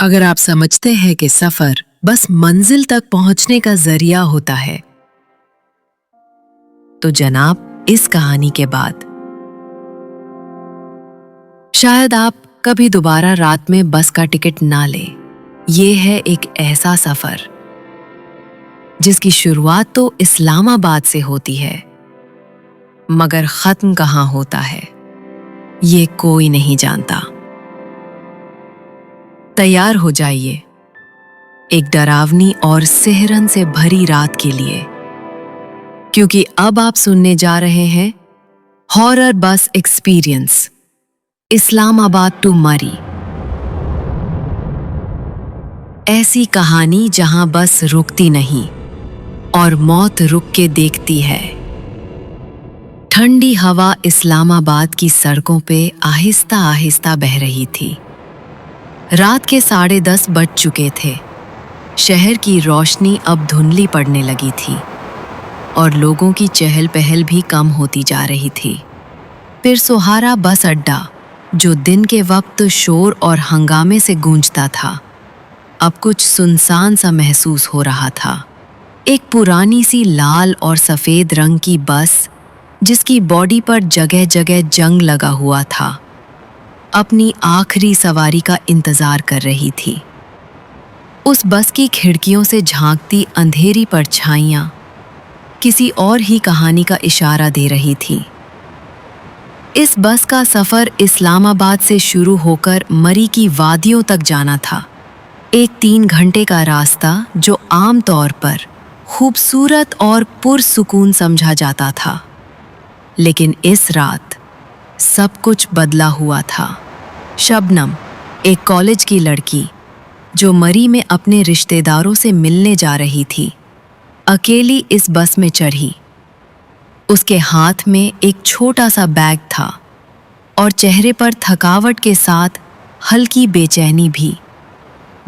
अगर आप समझते हैं कि सफर बस मंजिल तक पहुंचने का जरिया होता है, तो जनाब इस कहानी के बाद शायद आप कभी दोबारा रात में बस का टिकट ना लें। ये है एक ऐसा सफर जिसकी शुरुआत तो इस्लामाबाद से होती है, मगर खत्म कहाँ होता है ये कोई नहीं जानता। तैयार हो जाइए एक डरावनी और सिहरन से भरी रात के लिए, क्योंकि अब आप सुनने जा रहे हैं हॉरर बस एक्सपीरियंस, इस्लामाबाद टू मरी। ऐसी कहानी जहां बस रुकती नहीं और मौत रुक के देखती है। ठंडी हवा इस्लामाबाद की सड़कों पे आहिस्ता आहिस्ता बह रही थी। रात के 10:30 बज चुके थे। शहर की रोशनी अब धुंधली पड़ने लगी थी और लोगों की चहल पहल भी कम होती जा रही थी। फिर सुहारा बस अड्डा, जो दिन के वक्त शोर और हंगामे से गूंजता था, अब कुछ सुनसान सा महसूस हो रहा था। एक पुरानी सी लाल और सफ़ेद रंग की बस, जिसकी बॉडी पर जगह जगह जंग लगा हुआ था, अपनी आखिरी सवारी का इंतजार कर रही थी। उस बस की खिड़कियों से झांकती अंधेरी परछाइयां किसी और ही कहानी का इशारा दे रही थी। इस बस का सफ़र इस्लामाबाद से शुरू होकर मरी की वादियों तक जाना था। एक 3 घंटे का रास्ता जो आम तौर पर खूबसूरत और पुरसुकून समझा जाता था, लेकिन इस रात सब कुछ बदला हुआ था। शबनम, एक कॉलेज की लड़की जो मरी में अपने रिश्तेदारों से मिलने जा रही थी, अकेली इस बस में चढ़ी। उसके हाथ में एक छोटा सा बैग था और चेहरे पर थकावट के साथ हल्की बेचैनी भी।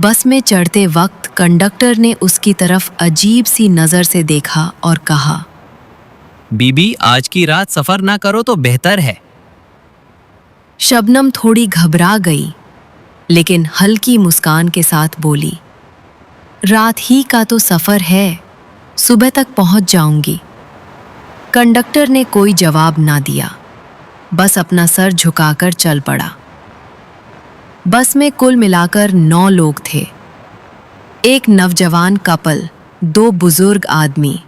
बस में चढ़ते वक्त कंडक्टर ने उसकी तरफ अजीब सी नज़र से देखा और कहा, बीबी, आज की रात सफर ना करो तो बेहतर है। शबनम थोड़ी घबरा गई, लेकिन हल्की मुस्कान के साथ बोली, रात ही का तो सफ़र है, सुबह तक पहुंच जाऊंगी। कंडक्टर ने कोई जवाब ना दिया, बस अपना सर झुकाकर चल पड़ा। बस में कुल मिलाकर 9 लोग थे। एक नौजवान कपल, 2 बुजुर्ग आदमी,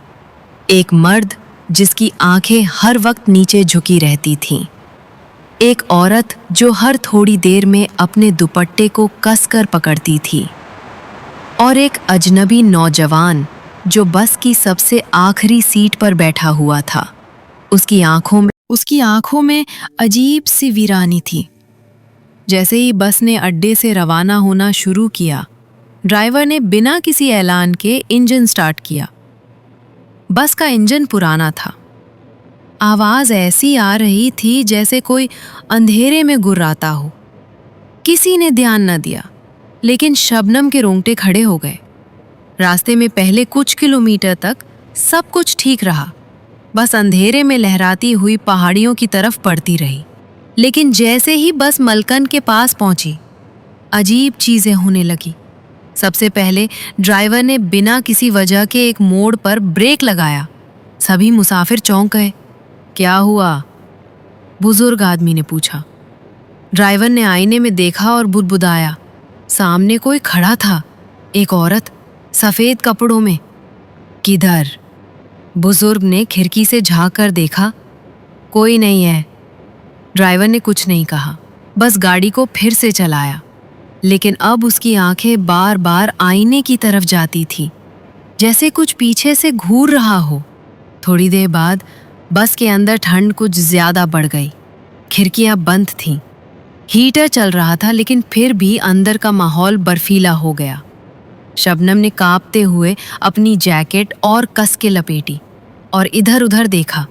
एक मर्द जिसकी आंखें हर वक्त नीचे झुकी रहती थीं, एक औरत जो हर थोड़ी देर में अपने दुपट्टे को कसकर पकड़ती थी, और एक अजनबी नौजवान जो बस की सबसे आखिरी सीट पर बैठा हुआ था। उसकी आंखों में अजीब सी वीरानी थी। जैसे ही बस ने अड्डे से रवाना होना शुरू किया, ड्राइवर ने बिना किसी ऐलान के इंजन स्टार्ट किया। बस का इंजन पुराना था। आवाज़ ऐसी आ रही थी जैसे कोई अंधेरे में गुर्राता हो। किसी ने ध्यान न दिया, लेकिन शबनम के रोंगटे खड़े हो गए। रास्ते में पहले कुछ किलोमीटर तक सब कुछ ठीक रहा, बस अंधेरे में लहराती हुई पहाड़ियों की तरफ पड़ती रही। लेकिन जैसे ही बस मलकन के पास पहुंची, अजीब चीज़ें होने लगी। सबसे पहले ड्राइवर ने बिना किसी वजह के एक मोड़ पर ब्रेक लगाया। सभी मुसाफिर चौंक गए। क्या हुआ? बुजुर्ग आदमी ने पूछा। ड्राइवर ने आईने में देखा और बुदबुदाया। सामने कोई खड़ा था, एक औरत सफ़ेद कपड़ों में। किधर? बुजुर्ग ने खिड़की से झांक कर देखा। कोई नहीं है। ड्राइवर ने कुछ नहीं कहा, बस गाड़ी को फिर से चलाया। लेकिन अब उसकी आंखें बार बार आईने की तरफ जाती थी, जैसे कुछ पीछे से घूर रहा हो। थोड़ी देर बाद बस के अंदर ठंड कुछ ज़्यादा बढ़ गई। खिड़कियां बंद थीं। हीटर चल रहा था, लेकिन फिर भी अंदर का माहौल बर्फीला हो गया। शबनम ने कांपते हुए अपनी जैकेट और कस के लपेटी और इधर उधर देखा।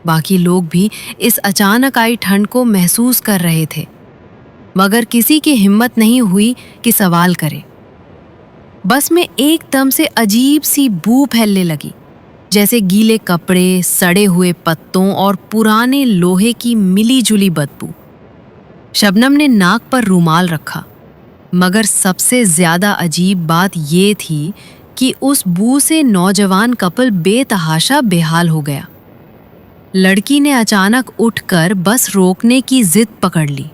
बाकी लोग भी इस अचानक आई ठंड को महसूस कर रहे थे, मगर किसी की हिम्मत नहीं हुई कि सवाल करे। बस में एकदम से अजीब सी बू फैलने लगी, जैसे गीले कपड़े, सड़े हुए पत्तों और पुराने लोहे की मिली जुली बदबू। शबनम ने नाक पर रूमाल रखा। مگر سب سے زیادہ عجیب بات یہ تھی کہ اس بو سے نوجوان کپل بے تحاشا بے حال ہو گیا۔ لڑکی نے اچانک اٹھ کر بس روکنے کی ضد پکڑ لی۔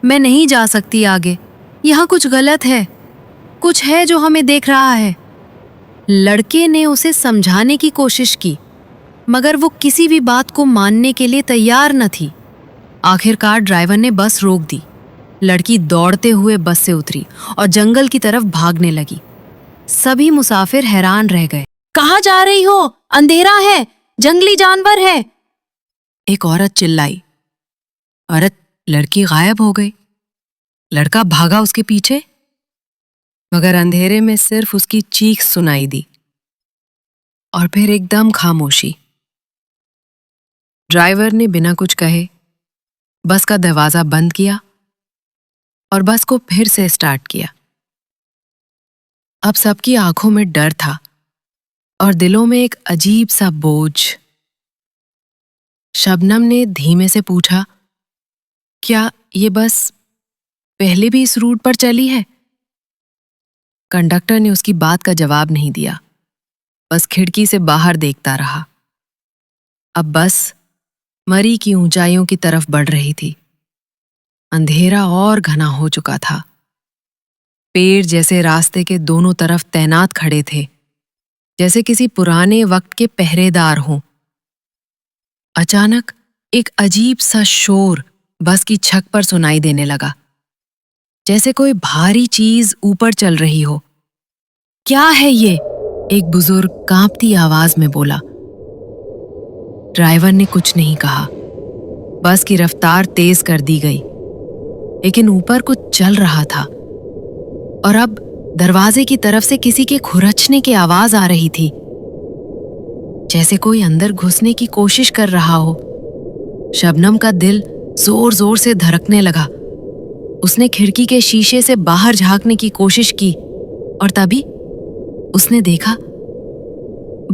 میں نہیں جا سکتی آگے، یہاں کچھ غلط ہے، کچھ ہے جو ہمیں دیکھ رہا ہے۔ لڑکے نے اسے سمجھانے کی کوشش کی، مگر وہ کسی بھی بات کو ماننے کے لیے تیار نہ تھی۔ آخر کار ڈرائیور نے بس روک دی۔ لڑکی دوڑتے ہوئے بس سے اتری اور جنگل کی طرف بھاگنے لگی۔ سبھی مسافر حیران رہ گئے۔ کہاں جا رہی ہو؟ اندھیرا ہے، جنگلی جانور ہے، ایک عورت چلائی۔ عورت لڑکی غائب ہو گئی۔ لڑکا بھاگا اس کے پیچھے، مگر اندھیرے میں صرف اس کی چیخ سنائی دی اور پھر ایک دم خاموشی۔ ڈرائیور نے بنا کچھ کہے بس کا دروازہ بند کیا اور بس کو پھر سے اسٹارٹ کیا۔ اب سب کی آنکھوں میں ڈر تھا اور دلوں میں ایک عجیب سا بوجھ۔ شبنم نے دھیمے سے پوچھا، کیا یہ بس پہلے بھی اس روٹ پر چلی ہے؟ کنڈکٹر نے اس کی بات کا جواب نہیں دیا، بس کھڑکی سے باہر دیکھتا رہا۔ اب بس مری کی اونچائیوں کی طرف بڑھ رہی تھی۔ اندھیرا اور گھنا ہو چکا تھا۔ پیڑ جیسے راستے کے دونوں طرف تعینات کھڑے تھے، جیسے کسی پرانے وقت کے پہرے دار ہوں۔ اچانک ایک عجیب سا شور بس کی چھت پر سنائی دینے لگا، جیسے کوئی بھاری چیز اوپر چل رہی ہو۔ کیا ہے یہ؟ ایک بزرگ کانپتی آواز میں بولا۔ ڈرائیور نے کچھ نہیں کہا۔ بس کی رفتار تیز کر دی گئی، لیکن اوپر کچھ چل رہا تھا، اور اب دروازے کی طرف سے کسی کے کھرچنے کی آواز آ رہی تھی، جیسے کوئی اندر گھسنے کی کوشش کر رہا ہو۔ شبنم کا دل زور زور سے دھڑکنے لگا۔ اس نے کھڑکی کے شیشے سے باہر جھانکنے کی کوشش کی، اور تبھی اس نے دیکھا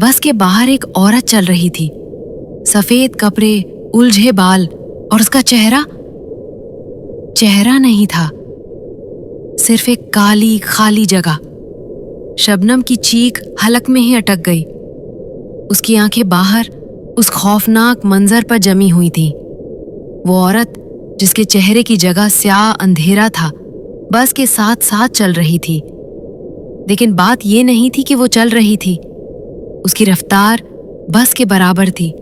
بس کے باہر ایک عورت چل رہی تھی، سفید کپڑے، الجھے بال، اور اس کا چہرہ نہیں تھا، صرف ایک کالی خالی جگہ۔ شبنم کی چیخ حلق میں ہی اٹک گئی۔ اس کی آنکھیں باہر اس خوفناک منظر پر جمی ہوئی تھیں۔ وہ عورت جس کے چہرے کی جگہ سیاہ اندھیرا تھا، بس کے ساتھ ساتھ چل رہی تھی، لیکن بات یہ نہیں تھی کہ وہ چل رہی تھی۔ اس کی رفتار بس کے برابر تھی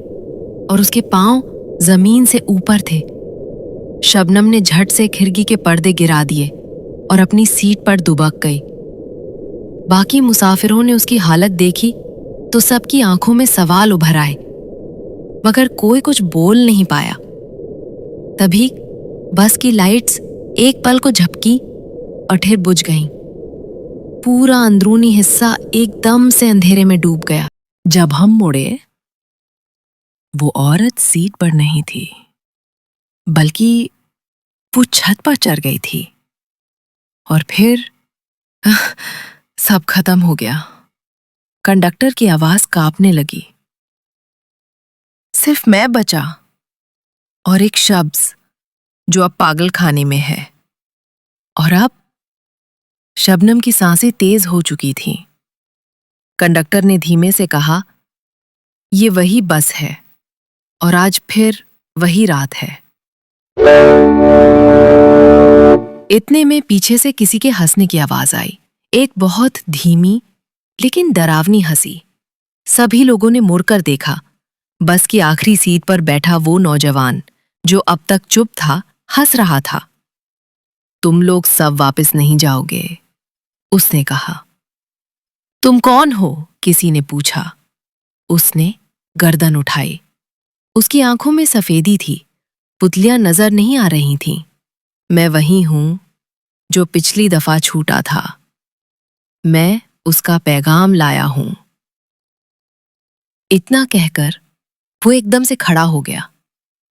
اور اس کے پاؤں زمین سے اوپر تھے۔ شبنم نے جھٹ سے کھڑکی کے پردے گرا دیے اور اپنی سیٹ پر دبک گئی۔ باقی مسافروں نے اس کی حالت دیکھی تو سب کی آنکھوں میں سوال ابھر آئے، مگر کوئی کچھ بول نہیں پایا۔ تبھی بس کی لائٹس ایک پل کو جھپکی اور پھر بجھ گئیں۔ پورا اندرونی حصہ ایک دم سے اندھیرے میں ڈوب گیا۔ جب ہم مڑے، وہ عورت سیٹ پر نہیں تھی، بلکہ وہ چھت پر چڑھ گئی تھی، اور پھر سب ختم ہو گیا۔ کنڈکٹر کی آواز کانپنے لگی۔ صرف میں بچا اور ایک شخص جو اب پاگل خانے میں ہے۔ اور اب شبنم کی سانسیں تیز ہو چکی تھیں۔ کنڈکٹر نے دھیمے سے کہا، یہ وہی بس ہے اور آج پھر وہی رات ہے۔ اتنے میں پیچھے سے کسی کے ہنسنے کی آواز آئی، ایک بہت دھیمی لیکن ڈراؤنی ہنسی۔ سبھی لوگوں نے مڑ کر دیکھا۔ بس کی آخری سیٹ پر بیٹھا وہ نوجوان جو اب تک چپ تھا، ہنس رہا تھا۔ تم لوگ سب واپس نہیں جاؤ گے، اس نے کہا۔ تم کون ہو؟ کسی نے پوچھا۔ اس نے گردن اٹھائی۔ اس کی آنکھوں میں سفیدی تھی، پتلیاں نظر نہیں آ رہی تھیں۔ میں وہی ہوں جو پچھلی دفعہ چھوٹا تھا، میں اس کا پیغام لایا ہوں۔ اتنا کہہ کر وہ ایک دم سے کھڑا ہو گیا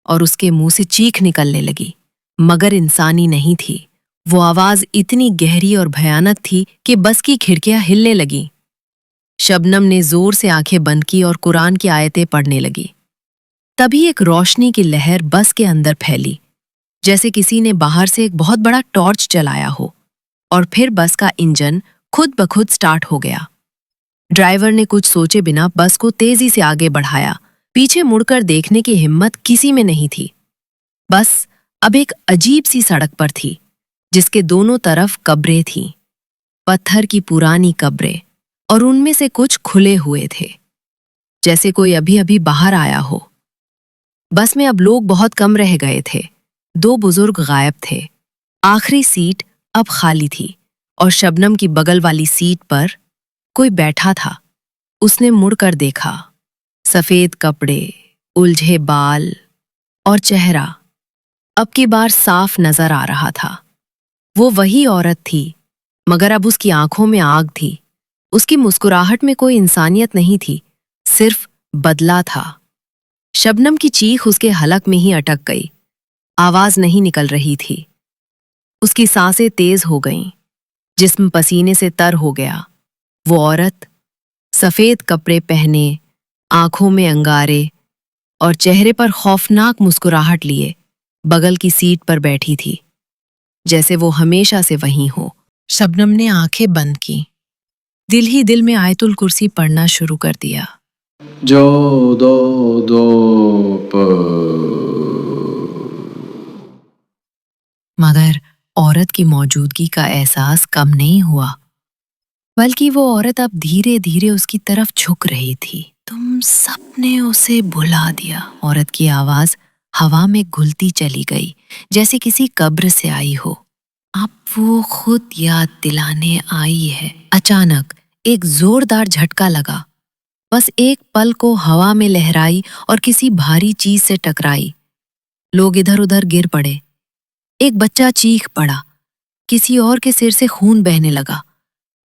اور اس کے منہ سے چیخ نکلنے لگی، مگر انسانی نہیں تھی۔ وہ آواز اتنی گہری اور بھیانک تھی کہ بس کی کھڑکیاں ہلنے لگیں۔ شبنم نے زور سے آنکھیں بند کی اور قرآن کی آیتیں پڑھنے لگی۔ تبھی ایک روشنی کی لہر بس کے اندر پھیلی، جیسے کسی نے باہر سے ایک بہت بڑا ٹارچ چلایا ہو، और फिर बस का इंजन खुद ब खुद स्टार्ट हो गया। ड्राइवर ने कुछ सोचे बिना बस को तेजी से आगे बढ़ाया। पीछे मुड़कर देखने की हिम्मत किसी में नहीं थी। बस अब एक अजीब सी सड़क पर थी, जिसके दोनों तरफ कब्रें थीं, पत्थर की पुरानी कब्रें, और उनमें से कुछ खुले हुए थे, जैसे कोई अभी अभी बाहर आया हो। बस में अब लोग बहुत कम रह गए थे। 2 बुजुर्ग गायब थे। आखिरी सीट अब खाली थी और शबनम की बगल वाली सीट पर कोई बैठा था। उसने मुड़कर देखा। सफेद कपड़े, उलझे बाल और चेहरा अब की बार साफ नजर आ रहा था। वो वही औरत थी, मगर अब उसकी आंखों में आग थी। उसकी मुस्कुराहट में कोई इंसानियत नहीं थी, सिर्फ बदला था। शबनम की चीख उसके हलक में ही अटक गई। आवाज नहीं निकल रही थी। उसकी सांसें तेज हो गईं, जिस्म पसीने से तर हो गया। वो औरत सफेद कपड़े पहने, आंखों में अंगारे और चेहरे पर खौफनाक मुस्कुराहट लिए बगल की सीट पर बैठी थी, जैसे वो हमेशा से वहीं हो। शबनम ने आंखें बंद की, दिल ही दिल में आयतुल कुर्सी पढ़ना शुरू कर दिया। जो दो दो प मगर औरत की मौजूदगी का एहसास कम नहीं हुआ, बल्कि वो औरत अब धीरे धीरे उसकी तरफ झुक रही थी। तुम सबने उसे भुला दिया। औरत की आवाज हवा में घुलती चली गई, जैसे किसी कब्र से आई हो। अब वो खुद याद दिलाने आई है। अचानक एक जोरदार झटका लगा। बस एक पल को हवा में लहराई और किसी भारी चीज से टकराई। लोग इधर उधर गिर पड़े। एक बच्चा चीख पड़ा। किसी और के सिर से खून बहने लगा।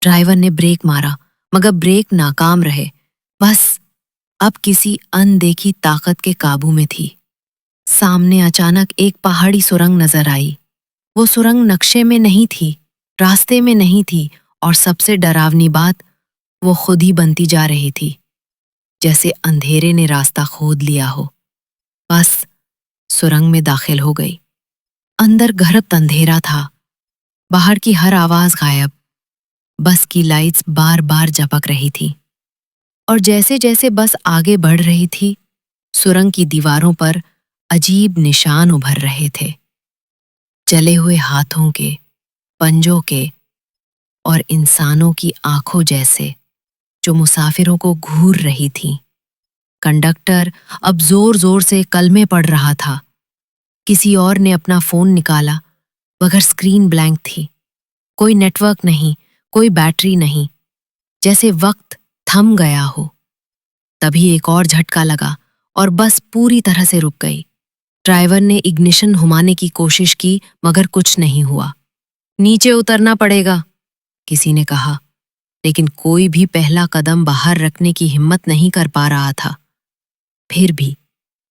ड्राइवर ने ब्रेक मारा, मगर ब्रेक नाकाम रहे। बस अब किसी अनदेखी ताकत के काबू में थी। सामने अचानक एक पहाड़ी सुरंग नजर आई। वो सुरंग नक्शे में नहीं थी, रास्ते में नहीं थी, और सबसे डरावनी बात, वो खुद ही बनती जा रही थी, जैसे अंधेरे ने रास्ता खोद लिया हो। बस सुरंग में दाखिल हो गई। अंदर घरत अंधेरा था। बाहर की हर आवाज गायब। बस की लाइट्स बार बार झपक रही थी, और जैसे जैसे बस आगे बढ़ रही थी, सुरंग की दीवारों पर अजीब निशान उभर रहे थे, जले हुए हाथों के, पंजों के और इंसानों की आंखों जैसे, जो मुसाफिरों को घूर रही थीं। कंडक्टर अब जोर जोर से कलमे पढ़ रहा था। किसी और ने अपना फोन निकाला, मगर स्क्रीन ब्लैंक थी। कोई नेटवर्क नहीं, कोई बैटरी नहीं, जैसे वक्त थम गया हो। तभी एक और झटका लगा और बस पूरी तरह से रुक गई। ड्राइवर ने इग्निशन घुमाने की कोशिश की, मगर कुछ नहीं हुआ। नीचे उतरना पड़ेगा, किसी ने कहा, लेकिन कोई भी पहला कदम बाहर रखने की हिम्मत नहीं कर पा रहा था। फिर भी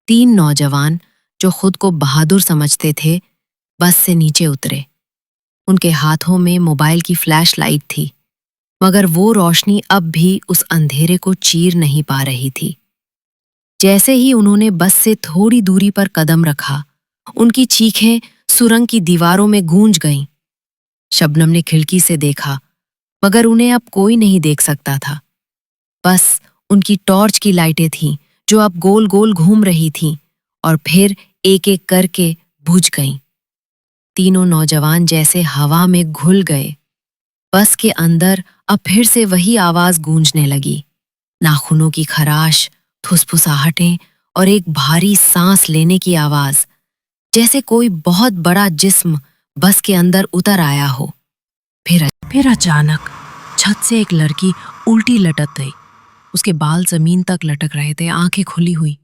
3 नौजवान, जो खुद को बहादुर समझते थे, बस से नीचे उतरे। उनके हाथों में मोबाइल की फ्लैश लाइट थी, मगर वो रोशनी अब भी उस अंधेरे को चीर नहीं पा रही थी। जैसे ही उन्होंने बस से थोड़ी दूरी पर कदम रखा, उनकी चीखें सुरंग की दीवारों में गूंज गईं। शबनम ने खिड़की से देखा, मगर उन्हें अब कोई नहीं देख सकता था। बस उनकी टॉर्च की लाइटें थीं, जो अब गोल गोल घूम रही थीं और फिर एक एक करके बुझ गईं। तीनों नौजवान जैसे हवा में घुल गए। बस के अंदर अब फिर से वही आवाज गूंजने लगी, नाखूनों की खराश, फुसफुसाहटें और एक भारी सांस लेने की आवाज, जैसे कोई बहुत बड़ा जिस्म बस के अंदर उतर आया हो। फिर अचानक छत से एक लड़की उल्टी लटक गई। उसके बाल जमीन तक लटक रहे थे, आंखें खुली हुई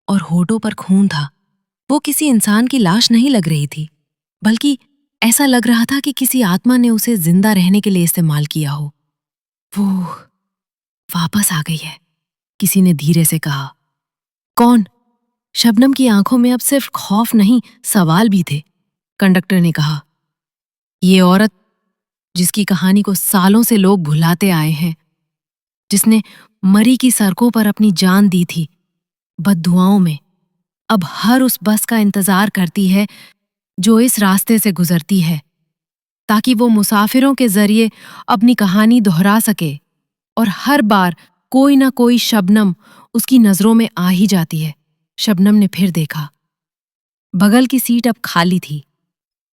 और होठों पर खून था। वो किसी इंसान की लाश नहीं लग रही थी, बल्कि ऐसा लग रहा था कि किसी आत्मा ने उसे जिंदा रहने के लिए इस्तेमाल किया हो। वो वापस आ गई है, किसी ने धीरे से कहा। कौन? शबनम की आंखों में अब सिर्फ खौफ नहीं, सवाल भी थे। कंडक्टर ने कहा, ये औरत जिसकी कहानी को सालों से लोग भुलाते आए हैं, जिसने मरी की सड़कों पर अपनी जान दी थी, बददुआओं में, अब हर उस बस का इंतजार करती है जो इस रास्ते से गुजरती है। تاکہ وہ مسافروں کے ذریعے اپنی کہانی دہرا سکے، اور ہر بار کوئی نہ کوئی شبنم اس کی نظروں میں آ ہی جاتی ہے۔ شبنم نے پھر دیکھا، بغل کی سیٹ اب خالی تھی،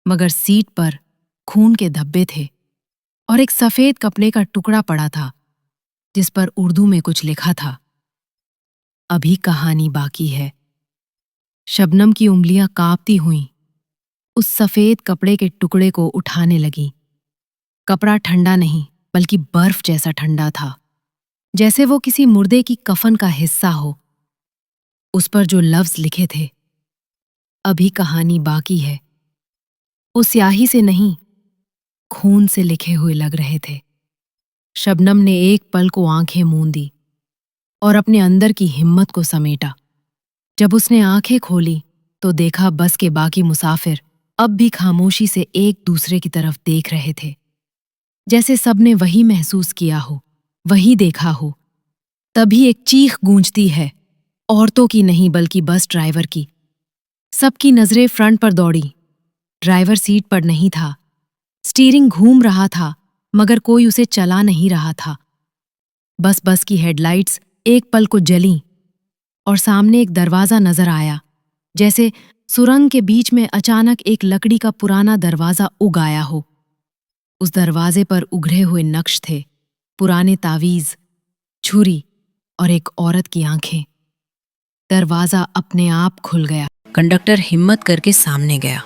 مگر سیٹ پر خون کے دھبے تھے اور ایک سفید کپڑے کا ٹکڑا پڑا تھا جس پر اردو میں کچھ لکھا تھا، ابھی کہانی باقی ہے۔ شبنم کی انگلیاں کانپتی ہوئیں اس سفید کپڑے کے ٹکڑے کو اٹھانے لگیں۔ کپڑا ٹھنڈا نہیں بلکہ برف جیسا ٹھنڈا تھا، جیسے وہ کسی مردے کی کفن کا حصہ ہو۔ اس پر جو لفظ لکھے تھے، ابھی کہانی باقی ہے، وہ سیاہی سے نہیں، خون سے لکھے ہوئے لگ رہے تھے۔ شبنم نے ایک پل کو آنکھیں موندی اور اپنے اندر کی ہمت کو سمیٹا۔ جب اس نے آنکھیں کھولی تو دیکھا بس کے باقی مسافر اب بھی خاموشی سے ایک دوسرے کی طرف دیکھ رہے تھے، جیسے سب نے وہی محسوس کیا ہو، وہی دیکھا ہو۔ تبھی ایک چیخ گونجتی ہے، عورتوں کی نہیں بلکہ بس ڈرائیور کی۔ سب کی نظریں فرنٹ پر دوڑی۔ ڈرائیور سیٹ پر نہیں تھا، سٹیئرنگ گھوم رہا تھا مگر کوئی اسے چلا نہیں رہا تھا۔ بس کی ہیڈ لائٹس ایک پل کو جلیں اور سامنے ایک دروازہ نظر آیا، جیسے سرنگ کے بیچ میں اچانک ایک لکڑی کا پرانا دروازہ اگ آیا ہو۔ اس دروازے پر اگھرے ہوئے نقش تھے، پرانے تعویذ، چھری اور ایک عورت کی آنکھیں۔ دروازہ اپنے آپ کھل گیا۔ کنڈکٹر ہمت کر کے سامنے گیا۔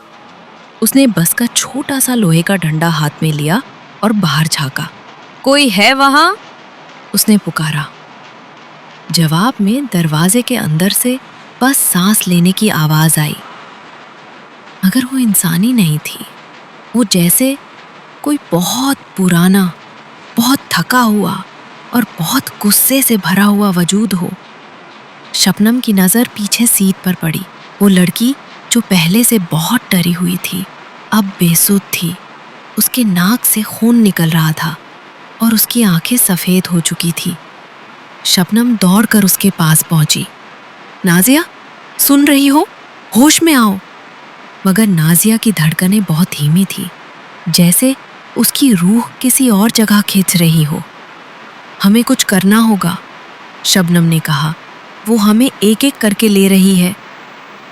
اس نے بس کا چھوٹا سا لوہے کا ڈنڈا ہاتھ میں لیا اور باہر جھانکا۔ کوئی ہے وہاں؟ اس نے پکارا۔ جواب میں دروازے کے اندر سے بس سانس لینے کی آواز آئی، مگر وہ انسانی نہیں تھی۔ وہ جیسے کوئی بہت پرانا، بہت تھکا ہوا اور بہت غصے سے بھرا ہوا وجود ہو۔ شبنم کی نظر پیچھے سیٹ پر پڑی۔ وہ لڑکی جو پہلے سے بہت ڈری ہوئی تھی اب بے سود تھی۔ اس کے ناک سے خون نکل رہا تھا اور اس کی آنکھیں سفید ہو چکی تھی۔ شبنم دوڑ کر اس کے پاس پہنچی۔ نازیہ، سن رہی ہو؟ ہوش میں آؤ۔ مگر نازیہ کی دھڑکنیں بہت دھیمی تھی، جیسے اس کی روح کسی اور جگہ کھینچ رہی ہو۔ ہمیں کچھ کرنا ہوگا، شبنم نے کہا۔ وہ ہمیں ایک ایک کر کے لے رہی ہے۔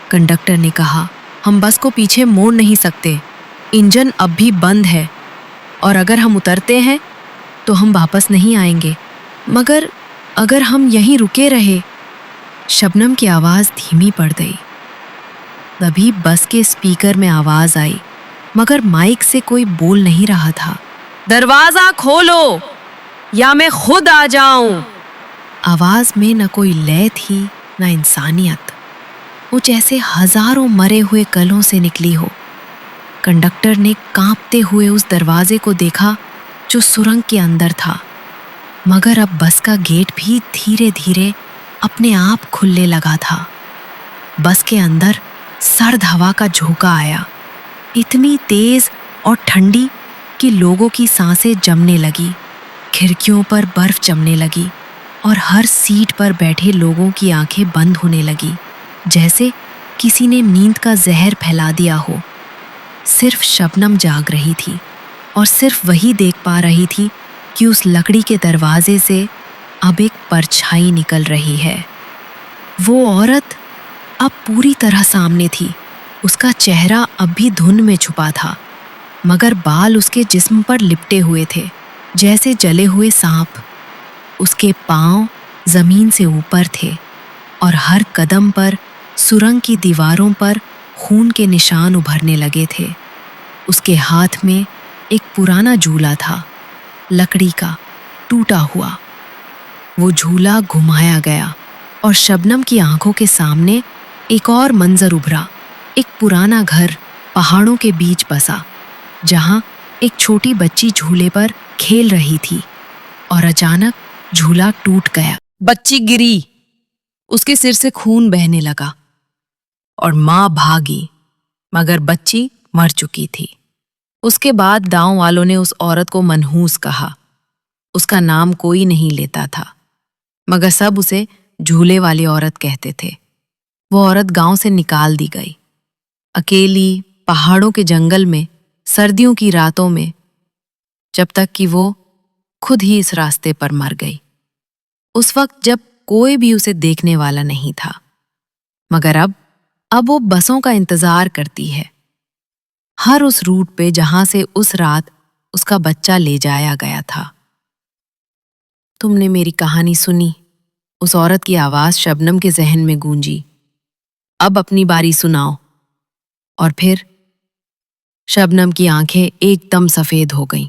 کنڈکٹر نے کہا، ہم بس کو پیچھے موڑ نہیں سکتے، انجن اب بھی بند ہے، اور اگر ہم اترتے ہیں تو ہم واپس نہیں آئیں گے۔ مگر اگر ہم یہیں رکے رہے۔ شبنم کی آواز دھیمی پڑ گئی۔ تبھی بس کے اسپیکر میں آواز آئی، مگر مائک سے کوئی بول نہیں رہا تھا۔ دروازہ کھولو یا میں خود آ جاؤں۔ آواز میں نہ کوئی لے تھی نہ انسانیت، وہ جیسے ہزاروں مرے ہوئے کلوں سے نکلی ہو۔ کنڈکٹر نے کانپتے ہوئے اس دروازے کو دیکھا جو سرنگ کے اندر تھا، مگر اب بس کا گیٹ بھی دھیرے دھیرے اپنے آپ کھلنے لگا تھا۔ بس کے اندر سرد ہوا کا جھونکا آیا، اتنی تیز اور ٹھنڈی کہ لوگوں کی سانسیں جمنے لگی، کھڑکیوں پر برف جمنے لگی اور ہر سیٹ پر بیٹھے لوگوں کی آنکھیں بند ہونے لگی، جیسے کسی نے نیند کا زہر پھیلا دیا ہو۔ صرف شبنم جاگ رہی تھی اور صرف وہی دیکھ پا رہی تھی کہ اس لکڑی کے دروازے سے اب ایک پرچھائی نکل رہی ہے۔ وہ عورت اب پوری طرح سامنے تھی۔ اس کا چہرہ اب بھی دھند میں چھپا تھا، مگر بال اس کے جسم پر لپٹے ہوئے تھے جیسے جلے ہوئے سانپ۔ اس کے پاؤں زمین سے اوپر تھے اور ہر قدم پر سرنگ کی دیواروں پر خون کے نشان ابھرنے لگے تھے۔ اس کے ہاتھ میں ایک پرانا جھولا تھا، لکڑی کا، ٹوٹا ہوا۔ وہ جھولا گھمایا گیا اور شبنم کی آنکھوں کے سامنے ایک اور منظر ابھرا، ایک پرانا گھر پہاڑوں کے بیچ بسا، جہاں ایک چھوٹی بچی جھولے پر کھیل رہی تھی، اور اچانک جھولا ٹوٹ گیا۔ بچی گری، اس کے سر سے خون بہنے لگا اور ماں بھاگی، مگر بچی مر چکی تھی۔ اس کے بعد گاؤں والوں نے اس عورت کو منحوس کہا۔ اس کا نام کوئی نہیں لیتا تھا، مگر سب اسے جھولے والی عورت کہتے تھے۔ وہ عورت گاؤں سے نکال دی گئی۔ اکیلی پہاڑوں کے جنگل میں सर्दियों की रातों में, जब तक कि वो खुद ही इस रास्ते पर मर गई, उस वक्त जब कोई भी उसे देखने वाला नहीं था। मगर अब वो बसों का इंतजार करती है, हर उस रूट पे जहां से उस रात उसका बच्चा ले जाया गया था। तुमने मेरी कहानी सुनी, उस औरत की आवाज शबनम के जहन में गूंजी। अब अपनी बारी सुनाओ। और फिर शबनम की आंखें एकदम सफेद हो गईं।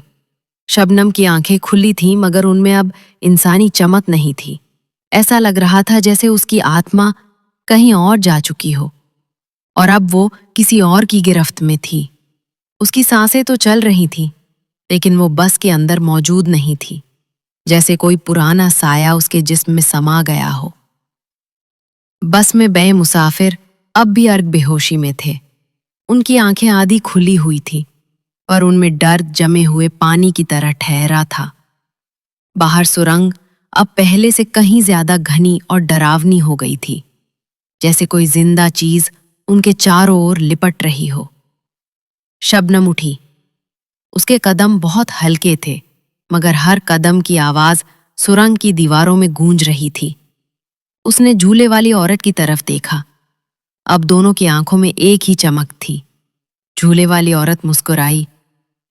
शबनम की आंखें खुली थीं, मगर उनमें अब इंसानी चमक नहीं थी। ऐसा लग रहा था जैसे उसकी आत्मा कहीं और जा चुकी हो और अब वो किसी और की गिरफ्त में थी। उसकी सांसें तो चल रही थीं, लेकिन वो बस के अंदर मौजूद नहीं थी, जैसे कोई पुराना साया उसके जिस्म में समा गया हो। बस में बे मुसाफिर अब भी अर्क बेहोशी में थे। उनकी आंखें आधी खुली हुई थी और उनमें डर जमे हुए पानी की तरह ठहरा था। बाहर सुरंग अब पहले से कहीं ज्यादा घनी और डरावनी हो गई थी, जैसे कोई जिंदा चीज उनके चारों ओर लिपट रही हो। शबनम उठी। उसके कदम बहुत हल्के थे, मगर हर कदम की आवाज सुरंग की दीवारों में गूंज रही थी। उसने झूले वाली औरत की तरफ देखा। अब दोनों की आंखों में एक ही चमक थी। झूले वाली औरत मुस्कुराई,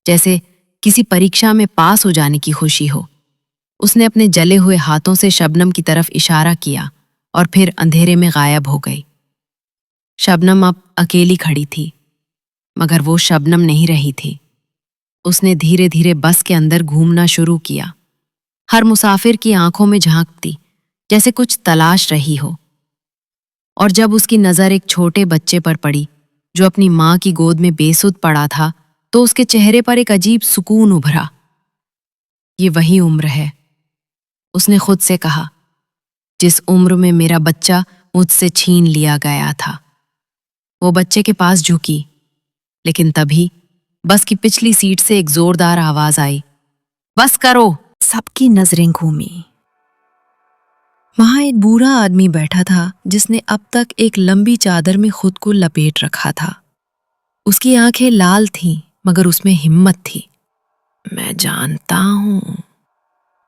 जैसे किसी परीक्षा में पास हो जाने की खुशी हो। उसने अपने जले हुए हाथों से शबनम की तरफ इशारा किया और फिर अंधेरे में गायब हो गई। शबनम अब अकेली खड़ी थी, मगर वो शबनम नहीं रही थी। उसने धीरे धीरे बस के अंदर घूमना शुरू किया, हर मुसाफिर की आंखों में झांकती, जैसे कुछ तलाश रही हो। और जब उसकी नजर एक छोटे बच्चे पर पड़ी जो अपनी मां की गोद में बेसुध पड़ा था, तो उसके चेहरे पर एक अजीब सुकून उभरा। ये वही उम्र है, उसने खुद से कहा, जिस उम्र में मेरा बच्चा मुझसे छीन लिया गया था। वो बच्चे के पास झुकी, लेकिन तभी बस की पिछली सीट से एक जोरदार आवाज आई, बस करो। सबकी नजरें घूमी। वहां एक बूढ़ा आदमी बैठा था जिसने अब तक एक लंबी चादर में खुद को लपेट रखा था। उसकी आंखें लाल थीं, मगर उसमें हिम्मत थी। मैं जानता हूं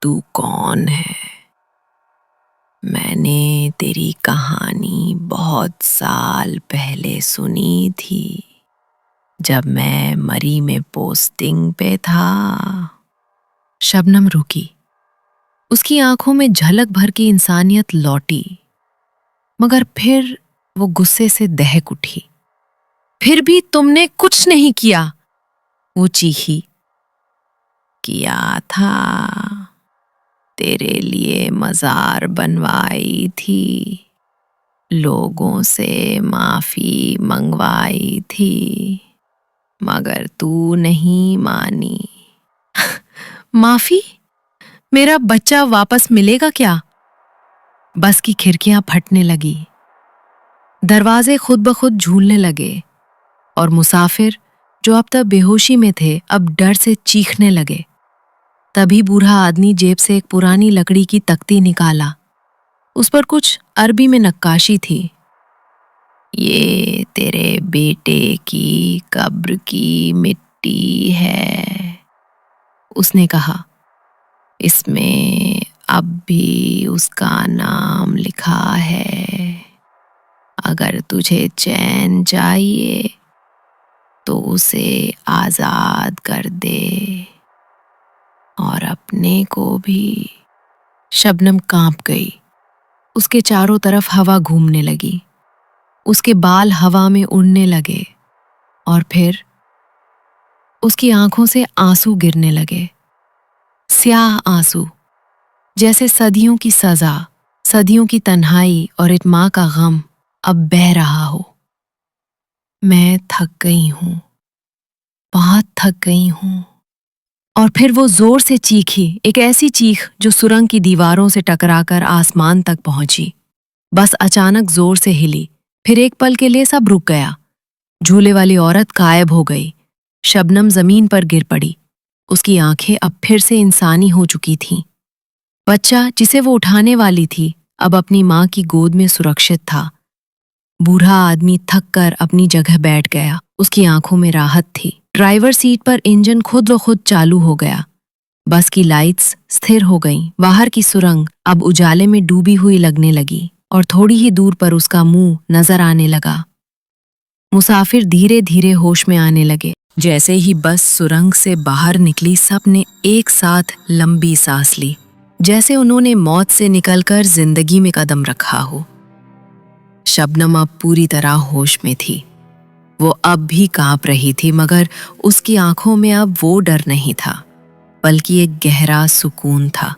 तू कौन है। मैंने तेरी कहानी बहुत साल पहले सुनी थी, जब मैं मरी में पोस्टिंग पे था। शबनम रुकी। उसकी आंखों में झलक भर की इंसानियत लौटी, मगर फिर वो गुस्से से दहक उठी। फिर भी तुमने कुछ नहीं किया, वो चीखी। किया था, तेरे लिए मजार बनवाई थी, लोगों से माफी मंगवाई थी, मगर तू नहीं मानी। माफी? मेरा बच्चा वापस मिलेगा क्या? बस की खिड़कियां फटने लगी, दरवाजे खुद ब खुद झूलने लगे और मुसाफिर जो अब तक बेहोशी में थे अब डर से चीखने लगे। तभी बूढ़ा आदमी जेब से एक पुरानी लकड़ी की तख्ती निकाला। उस पर कुछ अरबी में नक्काशी थी। ये तेरे बेटे की कब्र की मिट्टी है, उसने कहा। इसमें अब भी उसका नाम लिखा है। अगर तुझे चैन चाहिए तो उसे आजाद कर दे, और अपने को भी। शबनम कांप गई। उसके चारों तरफ हवा घूमने लगी, उसके बाल हवा में उड़ने लगे और फिर उसकी आंखों से आंसू गिरने लगे, स्याह आंसू, जैसे सदियों की सजा, सदियों की तन्हाई और एक मां का गम अब बह रहा हो। मैं थक गई हूं, बहुत थक गई हूं। और फिर वो जोर से चीखी, एक ऐसी चीख जो सुरंग की दीवारों से टकराकर आसमान तक पहुंची। बस अचानक जोर से हिली, फिर एक पल के लिए सब रुक गया। झूले वाली औरत गायब हो गई। शबनम जमीन पर गिर पड़ी। उसकी आंखें अब फिर से इंसानी हो चुकी थीं। बच्चा जिसे वो उठाने वाली थी अब अपनी मां की गोद में सुरक्षित था। बूढ़ा आदमी थक कर अपनी जगह बैठ गया। उसकी आंखों में राहत थी, ड्राइवर सीट पर इंजन खुद व खुद चालू हो गया। बस की लाइट्स स्थिर हो गईं। बाहर की सुरंग अब उजाले में डूबी हुई लगने लगी और थोड़ी ही दूर पर उसका मुंह नजर आने लगा। मुसाफिर धीरे धीरे होश में आने लगे। जैसे ही बस सुरंग से बाहर निकली, सबने एक साथ लंबी सांस ली, जैसे उन्होंने मौत से निकलकर जिंदगी में कदम रखा हो। शबनम अब पूरी तरह होश में थी। वो अब भी कांप रही थी, मगर उसकी आंखों में अब वो डर नहीं था, बल्कि एक गहरा सुकून था।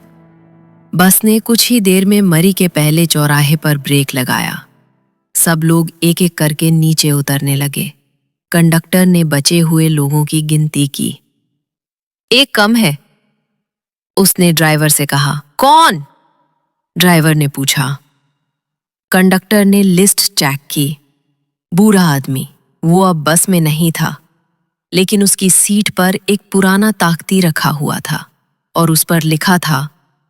बस ने कुछ ही देर में मरी के पहले चौराहे पर ब्रेक लगाया। सब लोग एक एक करके नीचे उतरने लगे। कंडक्टर ने बचे हुए लोगों की गिनती की। एक कम है, उसने ड्राइवर से कहा। कौन? ड्राइवर ने पूछा। कंडक्टर ने लिस्ट चेक की। बूढ़ा आदमी। वो अब बस में नहीं था, लेकिन उसकी सीट पर एक पुराना ताकती रखा हुआ था और उस पर लिखा था,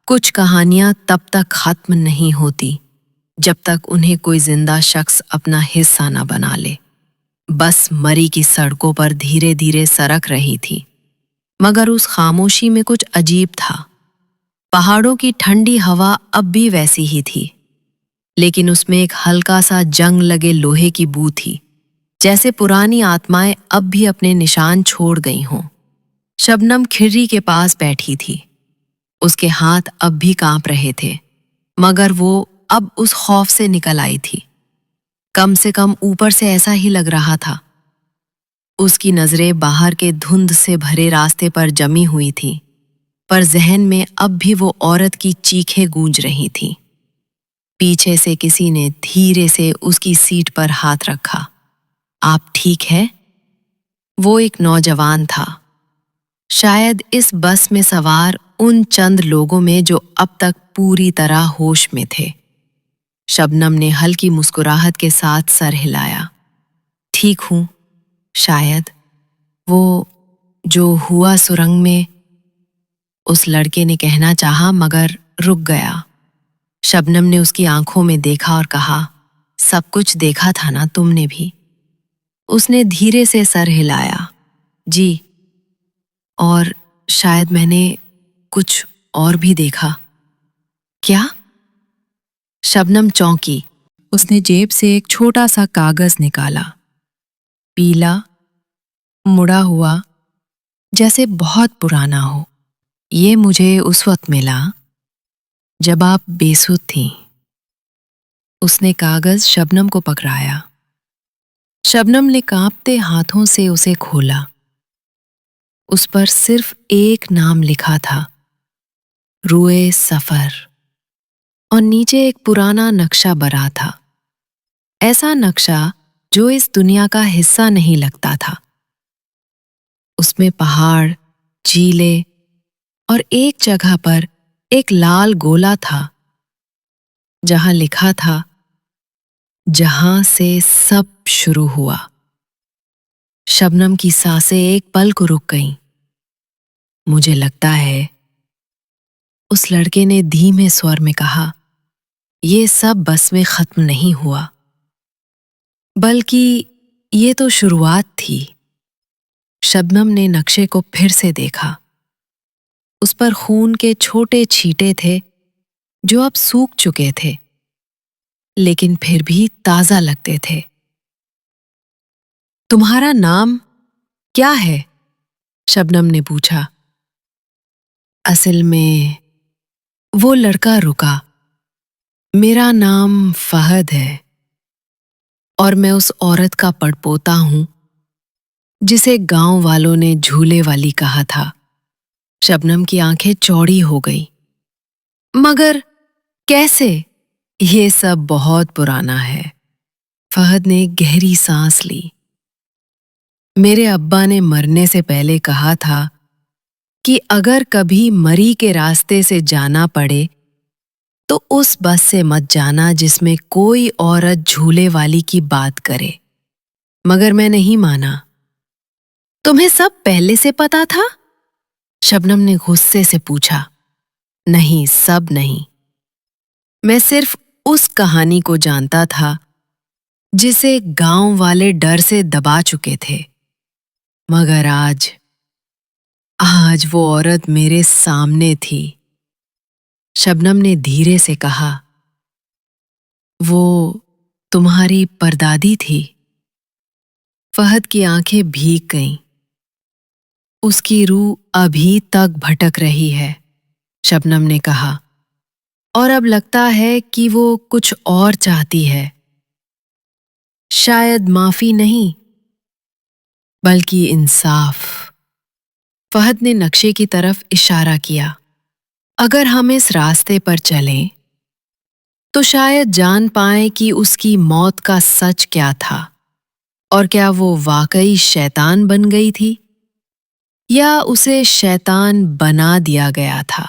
कुछ कहानियां तब तक खत्म नहीं होती जब तक उन्हें कोई जिंदा शख्स अपना हिस्सा न बना ले। बस मरी की सड़कों पर धीरे धीरे सरक रही थी, मगर उस खामोशी में कुछ अजीब था। पहाड़ों की ठंडी हवा अब भी वैसी ही थी, लेकिन उसमें एक हल्का सा जंग लगे लोहे की बू थी, जैसे पुरानी आत्माएं अब भी अपने निशान छोड़ गई हों। शबनम खिर्री के पास बैठी थी। उसके हाथ अब भी कांप रहे थे, मगर वो अब उस खौफ से निकल आई थी। कम से कम ऊपर से ऐसा ही लग रहा था। उसकी नजरें बाहर के धुंध से भरे रास्ते पर जमी हुई थीं, पर जहन में अब भी वो औरत की चीखें गूंज रही थीं। पीछे से किसी ने धीरे से उसकी सीट पर हाथ रखा। आप ठीक है? वो एक नौजवान था, शायद इस बस में सवार उन चंद लोगों में जो अब तक पूरी तरह होश में थे। शबनम ने हल्की मुस्कुराहट के साथ सर हिलाया। ठीक हूं, शायद। वो जो हुआ सुरंग में, उस लड़के ने कहना चाहा, मगर रुक गया। शबनम ने उसकी आंखों में देखा और कहा, सब कुछ देखा था ना तुमने भी? उसने धीरे से सर हिलाया। जी, और शायद मैंने कुछ और भी देखा। क्या? शबनम चौंकी। उसने जेब से एक छोटा सा कागज निकाला, पीला, मुड़ा हुआ, जैसे बहुत पुराना हो। ये मुझे उस वक्त मिला जब आप बेसुध थीं। उसने कागज शबनम को पकड़ाया। शबनम ने कांपते हाथों से उसे खोला। उस पर सिर्फ एक नाम लिखा था, रुए सफर, और नीचे एक पुराना नक्शा बना था। ऐसा नक्शा जो इस दुनिया का हिस्सा नहीं लगता था। उसमें पहाड़, झीलें और एक जगह पर एक लाल गोला था, जहां लिखा था, जहां से सब शुरू हुआ। शबनम की सांसें एक पल को रुक गईं। मुझे लगता है, उस लड़के ने धीमे स्वर में कहा, ये सब बस में खत्म नहीं हुआ, बल्कि ये तो शुरुआत थी। शबनम ने नक्शे को फिर से देखा। उस पर खून के छोटे छींटे थे जो अब सूख चुके थे, लेकिन फिर भी ताजा लगते थे। तुम्हारा नाम क्या है? शबनम ने पूछा। असल में वो लड़का रुका। मेरा नाम फहद है, और मैं उस औरत का पड़पोता हूं जिसे गांव वालों ने झूले वाली कहा था। शबनम की आंखें चौड़ी हो गई। मगर कैसे? ये सब बहुत पुराना है। फहद ने गहरी सांस ली। मेरे अब्बा ने मरने से पहले कहा था कि अगर कभी मरी के रास्ते से जाना पड़े तो उस बस से मत जाना जिसमें कोई औरत झूले वाली की बात करे। मगर मैं नहीं माना। तुम्हें सब पहले से पता था? शबनम ने गुस्से से पूछा। नहीं, सब नहीं। मैं सिर्फ उस कहानी को जानता था जिसे गांव वाले डर से दबा चुके थे। मगर आज वो औरत मेरे सामने थी। शबनम ने धीरे से कहा, वो तुम्हारी परदादी थी। फहद की आंखें भीग गईं। उसकी रूह अभी तक भटक रही है, शबनम ने कहा, और अब लगता है कि वो कुछ और चाहती है। शायद माफी नहीं, बल्कि इंसाफ। फहद ने नक्शे की तरफ इशारा किया। अगर हम इस रास्ते पर चलें, तो शायद जान पाएं कि उसकी मौत का सच क्या था, और क्या वो वाकई शैतान बन गई थी या उसे शैतान बना दिया गया था।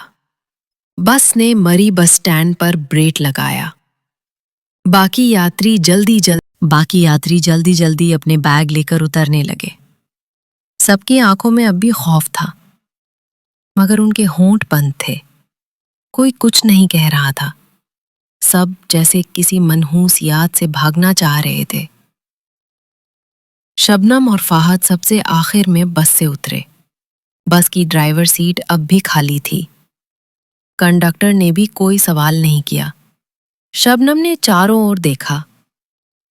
बस ने मरी बस स्टैंड पर ब्रेक लगाया। बाकी यात्री जल्दी जल्दी अपने बैग लेकर उतरने लगे। सबकी आंखों में अब भी खौफ था, मगर उनके होंठ बंद थे। कोई कुछ नहीं कह रहा था। सब जैसे किसी मनहूस याद से भागना चाह रहे थे। शबनम और फाहद सबसे आखिर में बस से उतरे। बस की ड्राइवर सीट अब भी खाली थी। कंडक्टर ने भी कोई सवाल नहीं किया। शबनम ने चारों ओर देखा।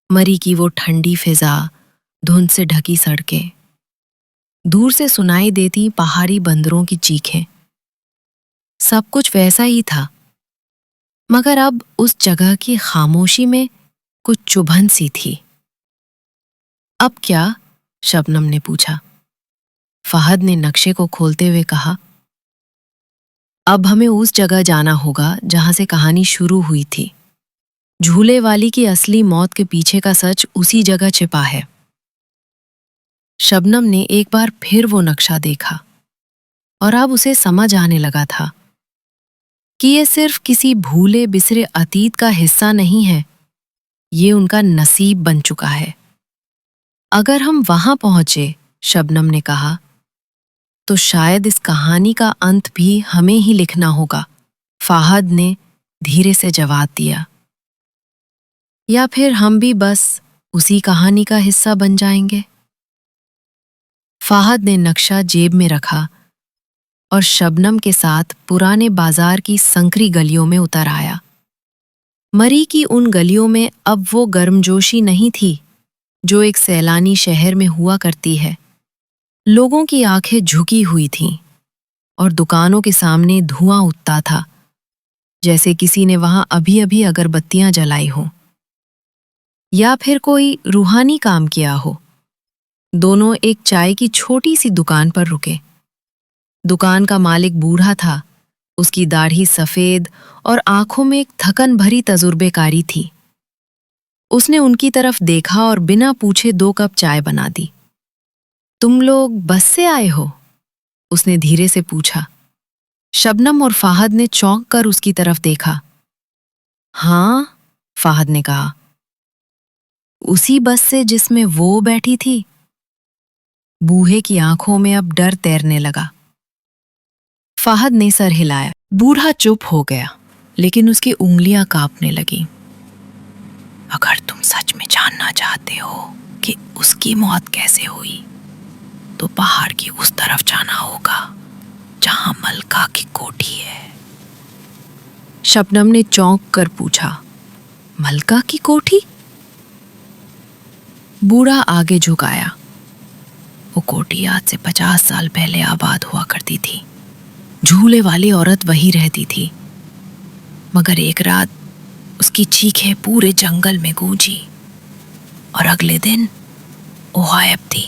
मरी की वो ठंडी फिजा, धुंध से ढकी सड़कें, दूर से सुनाई देती पहाड़ी बंदरों की चीखें। सब कुछ वैसा ही था, मगर अब उस जगह की खामोशी में कुछ चुभन सी थी। अब क्या? शबनम ने पूछा। फहद ने नक्शे को खोलते हुए कहा, अब हमें उस जगह जाना होगा जहां से कहानी शुरू हुई थी। झूले वाली की असली मौत के पीछे का सच उसी जगह छिपा है। शबनम ने एक बार फिर वो नक्शा देखा, और अब उसे समझ आने लगा था कि ये सिर्फ किसी भूले बिसरे अतीत का हिस्सा नहीं है, ये उनका नसीब बन चुका है। अगर हम वहां पहुंचे, शबनम ने कहा, तो शायद इस कहानी का अंत भी हमें ही लिखना होगा। फाहद ने धीरे से जवाब दिया, या फिर हम भी बस उसी कहानी का हिस्सा बन जाएंगे। फाहद ने नक्शा जेब में रखा और शबनम के साथ पुराने बाजार की संकरी गलियों में उतर आया। मरी की उन गलियों में अब वो गर्मजोशी नहीं थी जो एक सैलानी शहर में हुआ करती है। लोगों की आंखें झुकी हुई थीं और दुकानों के सामने धुआं उठता था, जैसे किसी ने वहां अभी-अभी अगरबत्तियां जलाई हों या फिर कोई रूहानी काम किया हो। दोनों एक चाय की छोटी सी दुकान पर रुके। दुकान का मालिक बूढ़ा था। उसकी दाढ़ी सफेद और आंखों में एक थकन भरी तजुर्बेकारी थी। उसने उनकी तरफ देखा और बिना पूछे 2 कप चाय बना दी। तुम लोग बस से आए हो? उसने धीरे से पूछा। शबनम और फाहद ने चौंक कर उसकी तरफ देखा। हाँ, फाहद ने कहा, उसी बस से जिसमें वो बैठी थी। बूढ़े की आंखों में अब डर तैरने लगा। फाहद ने सर हिलाया। बूढ़ा चुप हो गया, लेकिन उसकी उंगलियां कांपने लगी। अगर तुम सच में जानना चाहते हो कि उसकी मौत कैसे हुई, तो पहाड़ की उस तरफ जाना होगा जहां मलका की कोठी है। शबनम ने चौंक कर पूछा, मलका की कोठी? बूढ़ा आगे झुकाया। वो कोठी आज से 50 साल पहले आबाद हुआ करती थी। झूले वाली औरत वही रहती थी, मगर एक रात उसकी चीखें पूरे जंगल में गूंजी और अगले दिन वो गायब थी।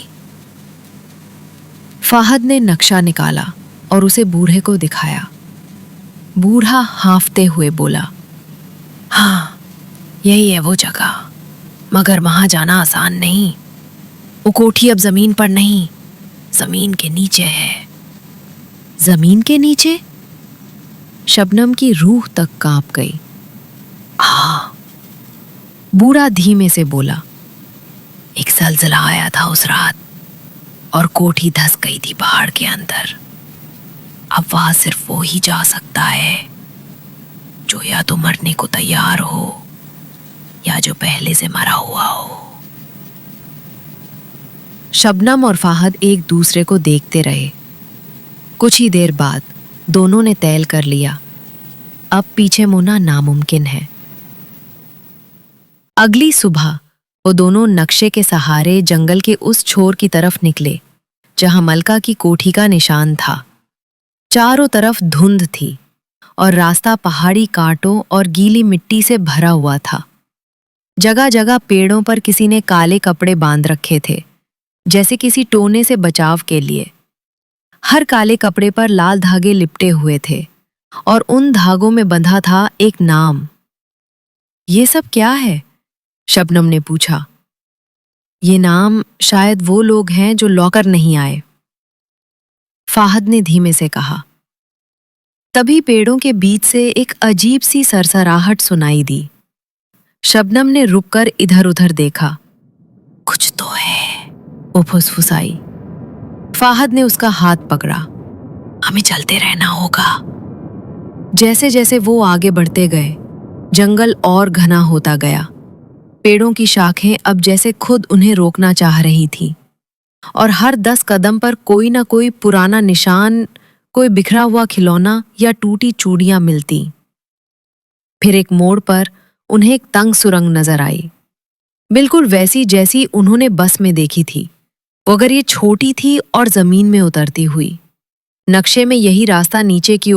फाहद ने नक्शा निकाला और उसे बूढ़े को दिखाया। बूढ़ा हांफते हुए बोला, हाँ, यही है वो जगह, मगर वहां जाना आसान नहीं। वो कोठी अब जमीन पर नहीं, जमीन के नीचे है। जमीन के नीचे? शबनम की रूह तक कांप गई। हाँ, बूढ़ा धीमे से बोला, एक जलजला आया था उस रात और कोठी धंस गई थी पहाड़ के अंदर। अब वहां सिर्फ वो ही जा सकता है जो या तो मरने को तैयार हो या जो पहले से मरा हुआ हो। शबनम और फाहद एक दूसरे को देखते रहे। कुछ ही देर बाद दोनों ने तय कर लिया, अब पीछे मुड़ना नामुमकिन है। अगली सुबह वो दोनों नक्शे के सहारे जंगल के उस छोर की तरफ निकले जहां मलका की कोठी का निशान था। चारों तरफ धुंध थी और रास्ता पहाड़ी कांटों और गीली मिट्टी से भरा हुआ था। जगह जगह पेड़ों पर किसी ने काले कपड़े बांध रखे थे, जैसे किसी टोने से बचाव के लिए। हर काले कपड़े पर लाल धागे लिपटे हुए थे और उन धागों में बंधा था एक नाम। ये सब क्या है? शबनम ने पूछा। ये नाम शायद वो लोग हैं जो लौकर नहीं आए, फाहद ने धीमे से कहा। तभी पेड़ों के बीच से एक अजीब सी सरसराहट सुनाई दी। शबनम ने रुककर इधर उधर देखा। कुछ तो है, वो फुसफुसाई। फाहद ने उसका हाथ पकड़ा। हमें चलते रहना होगा। जैसे जैसे वो आगे बढ़ते गए, जंगल और घना होता गया। पेड़ों की शाखें अब जैसे खुद उन्हें रोकना चाह रही थी और हर 10 कदम पर कोई ना कोई पुराना निशान, कोई बिखरा हुआ खिलौना या टूटी चूड़ियां मिलती। फिर एक मोड़ पर उन्हें एक तंग सुरंग नजर आई, बिल्कुल वैसी जैसी उन्होंने बस में देखी थी, मगर ये छोटी थी और जमीन में उतरती हुई। नक्शे में यही रास्ता नीचे की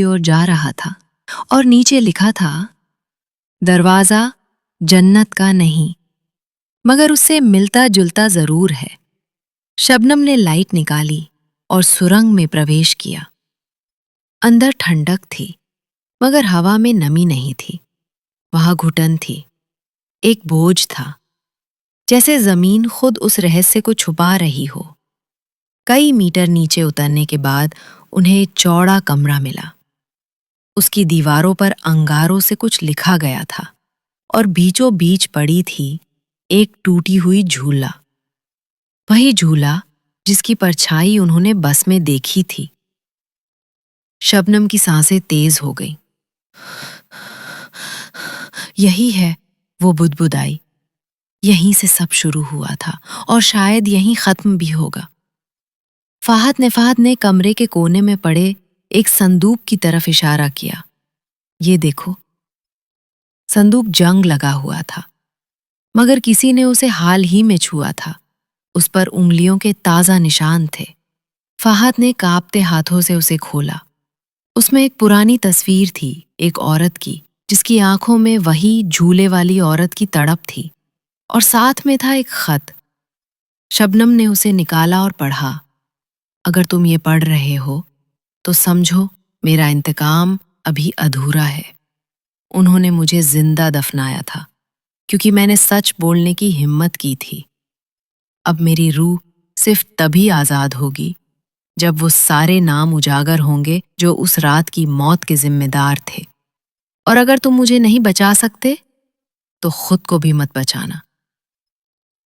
ओर जा रहा था और नीचे लिखा था, दरवाजा जन्नत का नहीं, मगर उससे मिलता जुलता जरूर है। शबनम ने लाइट निकाली और सुरंग में प्रवेश किया। अंदर ठंडक थी, मगर हवा में नमी नहीं थी। वहां घुटन थी, एक बोझ था, जैसे जमीन खुद उस रहस्य को छुपा रही हो। कई मीटर नीचे उतरने के बाद उन्हें एक चौड़ा कमरा मिला। उसकी दीवारों पर अंगारों से कुछ लिखा गया था और बीचों बीच पड़ी थी एक टूटी हुई झूला। वही झूला जिसकी परछाई उन्होंने बस में देखी थी। शबनम की सांसें तेज हो गईं। यही है, वो बुदबुदाई। यहीं से सब शुरू हुआ था और शायद यहीं खत्म भी होगा। फाहद ने कमरे के कोने में पड़े एक संदूक की तरफ इशारा किया। ये देखो। संदूक जंग लगा हुआ था, मगर किसी ने उसे हाल ही में छुआ था। उस पर उंगलियों के ताजा निशान थे। फाहद ने कांपते हाथों से उसे खोला। उसमें एक पुरानी तस्वीर थी, एक औरत की, जिसकी आंखों में वही झूले वाली औरत की तड़प थी, और साथ में था एक खत। शबनम ने उसे निकाला और पढ़ा। अगर तुम ये पढ़ रहे हो तो समझो मेरा इंतकाम अभी अधूरा है। उन्होंने मुझे जिंदा दफनाया था क्योंकि मैंने सच बोलने की हिम्मत की थी। अब मेरी रूह सिर्फ तभी आजाद होगी जब वो सारे नाम उजागर होंगे जो उस रात की मौत के जिम्मेदार थे। और अगर तुम मुझे नहीं बचा सकते तो खुद को भी मत बचाना।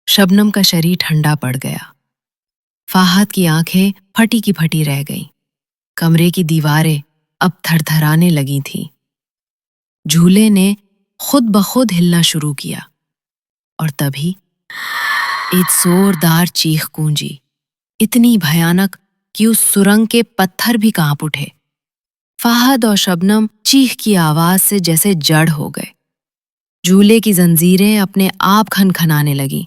शबनम का शरीर ठंडा पड़ गया। फाहद की आंखें फटी की फटी रह गईं। कमरे की दीवारें अब थरथराने लगी थीं। झूले ने खुद ब खुद हिलना शुरू किया और तभी एक जोरदार चीख गूंजी, इतनी भयानक कि उस सुरंग के पत्थर भी कांप उठे। फाहद और शबनम चीख की आवाज से जैसे जड़ हो गए। झूले की जंजीरें अपने आप खनखनाने लगीं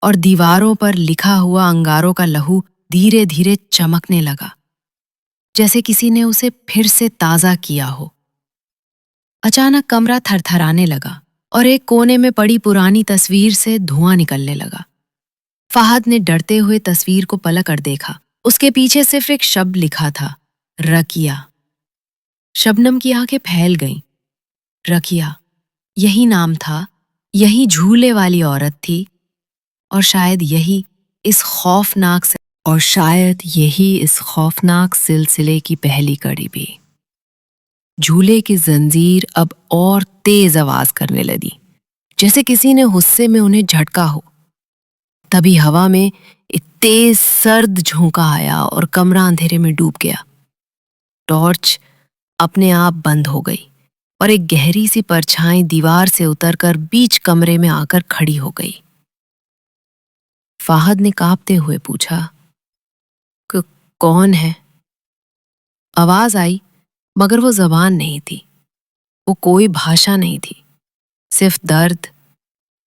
और दीवारों पर लिखा हुआ अंगारों का लहू धीरे धीरे चमकने लगा, जैसे किसी ने उसे फिर से ताजा किया हो। अचानक कमरा थरथराने लगा और एक कोने में पड़ी पुरानी तस्वीर से धुआं निकलने लगा। फाहद ने डरते हुए तस्वीर को पलट कर देखा। उसके पीछे सिर्फ एक शब्द लिखा था, रकिया। शबनम की आंखें फैल गईं। रकिया, यही नाम था, यही झूले वाली औरत थी, और शायद यही इस खौफनाक सिलसिले की पहली कड़ी भी। झूले की जंजीर अब और तेज आवाज करने लगी, जैसे किसी ने गुस्से में उन्हें झटका हो। तभी हवा में एक तेज सर्द झोंका आया और कमरा अंधेरे में डूब गया। टॉर्च अपने आप बंद हो गई और एक गहरी सी परछाई दीवार से उतरकर बीच कमरे में आकर खड़ी हो गई। فہد نے کانپتے ہوئے پوچھا، کون ہے؟ آواز آئی مگر وہ زبان نہیں تھی، وہ کوئی بھاشا نہیں تھی، صرف درد،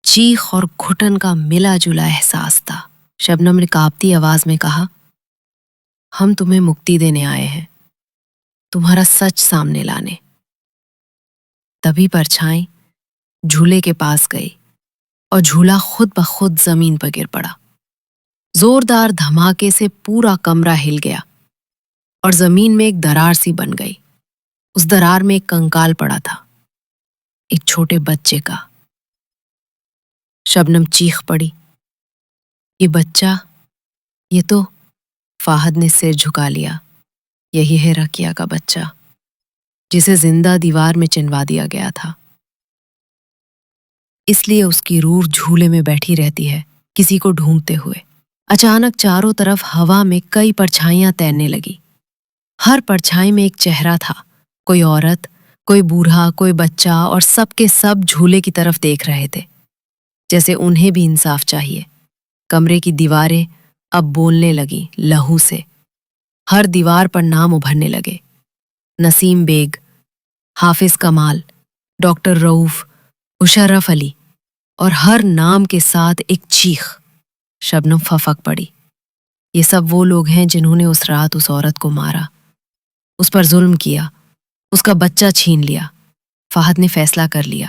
چیخ اور گھٹن کا ملا جلا احساس تھا۔ شبنم نے کانپتی آواز میں کہا، ہم تمہیں مکتی دینے آئے ہیں، تمہارا سچ سامنے لانے۔ تبھی پرچھائیں جھولے کے پاس گئی اور جھولا خود بخود زمین پر گر پڑا۔ زوردار دھماکے سے پورا کمرہ ہل گیا اور زمین میں ایک درار سی بن گئی۔ اس درار میں ایک کنکال پڑا تھا، ایک چھوٹے بچے کا۔ شبنم چیخ پڑی، یہ بچہ، یہ تو… فہد نے سر جھکا لیا، یہی ہے رقیہ کا بچہ، جسے زندہ دیوار میں چنوا دیا گیا تھا۔ اس لیے اس کی روح جھولے میں بیٹھی رہتی ہے، کسی کو ڈھونڈتے ہوئے۔ اچانک چاروں طرف ہوا میں کئی پرچھائیاں تیرنے لگی۔ ہر پرچھائی میں ایک چہرہ تھا، کوئی عورت، کوئی بوڑھا، کوئی بچہ، اور سب کے سب جھولے کی طرف دیکھ رہے تھے، جیسے انہیں بھی انصاف چاہیے۔ کمرے کی دیواریں اب بولنے لگی لہو سے۔ ہر دیوار پر نام ابھرنے لگے، نسیم بیگ، حافظ کمال، ڈاکٹر رؤوف، مشرف علی، اور ہر نام کے ساتھ ایک چیخ۔ شبنم پھپک پڑی۔ یہ سب وہ لوگ ہیں جنہوں نے اس رات اس عورت کو مارا، اس پر ظلم کیا، اس کا بچہ چھین لیا۔ فہد نے فیصلہ کر لیا،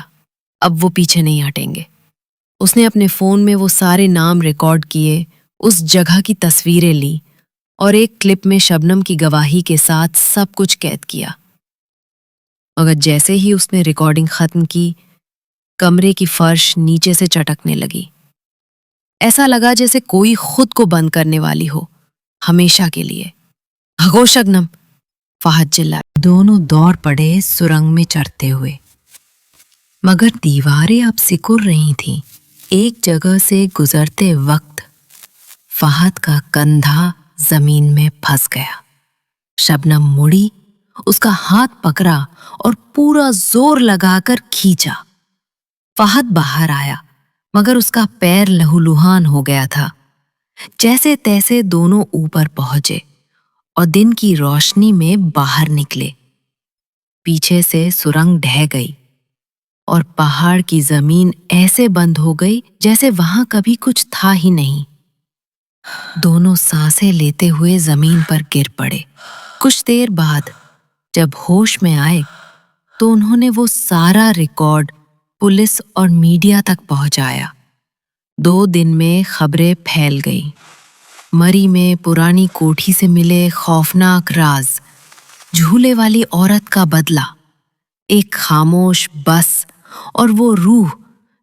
اب وہ پیچھے نہیں ہٹیں گے۔ اس نے اپنے فون میں وہ سارے نام ریکارڈ کیے، اس جگہ کی تصویریں لی، اور ایک کلپ میں شبنم کی گواہی کے ساتھ سب کچھ قید کیا۔ مگر جیسے ہی اس نے ریکارڈنگ ختم کی، کمرے کی فرش نیچے سے چٹکنے لگی۔ ایسا لگا جیسے کوئی خود کو بند کرنے والی ہو، ہمیشہ کے لیے۔ بھگو شبنم، فہد چلائے۔ دونوں دوڑ پڑے سرنگ میں چڑھتے ہوئے، مگر دیواریں اب سکڑ رہی تھیں۔ ایک جگہ سے گزرتے وقت فہد کا کندھا زمین میں پھنس گیا۔ شبنم مڑی، اس کا ہاتھ پکڑا اور پورا زور لگا کر کھینچا۔ فہد باہر آیا، مگر اس کا پیر لہولہان ہو گیا تھا۔ جیسے تیسے دونوں اوپر پہنچے اور دن کی روشنی میں باہر نکلے۔ پیچھے سے سرنگ ڈھہ گئی اور پہاڑ کی زمین ایسے بند ہو گئی جیسے وہاں کبھی کچھ تھا ہی نہیں۔ دونوں سانسیں لیتے ہوئے زمین پر گر پڑے۔ کچھ دیر بعد جب ہوش میں آئے تو انہوں نے وہ سارا ریکارڈ پولیس اور میڈیا تک پہنچایا۔ 2 دن میں خبریں پھیل گئیں۔ مری میں پرانی کوٹھی سے ملے خوفناک راز، جھولے والی عورت کا بدلہ، ایک خاموش بس، اور وہ روح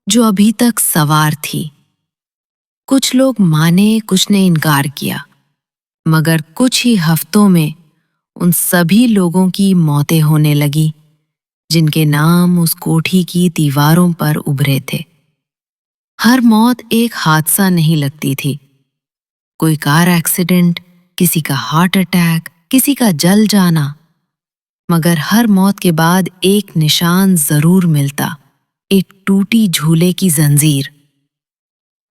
جو ابھی تک سوار تھی۔ کچھ لوگ مانے، کچھ نے انکار کیا، مگر کچھ ہی ہفتوں میں ان سبھی لوگوں کی موتیں ہونے لگی جن کے نام اس کوٹھی کی دیواروں پر ابھرے تھے۔ ہر موت ایک حادثہ نہیں لگتی تھی، کوئی کار ایکسیڈنٹ، کسی کا ہارٹ اٹیک، کسی کا جل جانا، مگر ہر موت کے بعد ایک نشان ضرور ملتا، ایک ٹوٹی جھولے کی زنجیر۔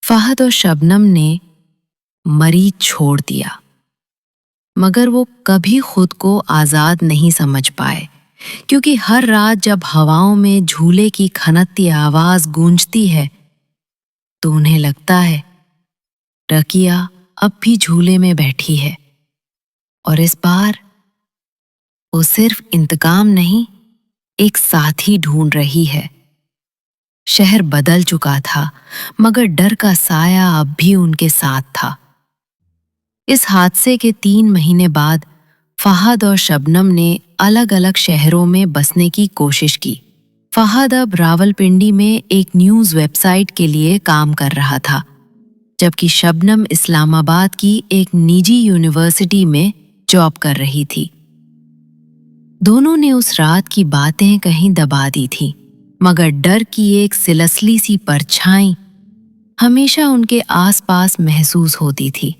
فہد اور شبنم نے مری چھوڑ دیا، مگر وہ کبھی خود کو آزاد نہیں سمجھ پائے، کیونکہ ہر رات جب ہواؤں میں جھولے کی کھنکتی آواز گونجتی ہے تو انہیں لگتا ہے رقیہ اب بھی جھولے میں بیٹھی ہے، اور اس بار وہ صرف انتقام نہیں، ایک ساتھی ڈھونڈ رہی ہے۔ شہر بدل چکا تھا، مگر ڈر کا سایہ اب بھی ان کے ساتھ تھا۔ اس حادثے کے 3 مہینے بعد فہد اور شبنم نے الگ الگ شہروں میں بسنے کی کوشش کی۔ فہد اب راولپنڈی میں ایک نیوز ویب سائٹ کے لیے کام کر رہا تھا، جبکہ شبنم اسلام آباد کی ایک نجی یونیورسٹی میں جاب کر رہی تھی۔ دونوں نے اس رات کی باتیں کہیں دبا دی تھی، مگر ڈر کی ایک سلسلی سی پرچھائی ہمیشہ ان کے آس پاس محسوس ہوتی تھی۔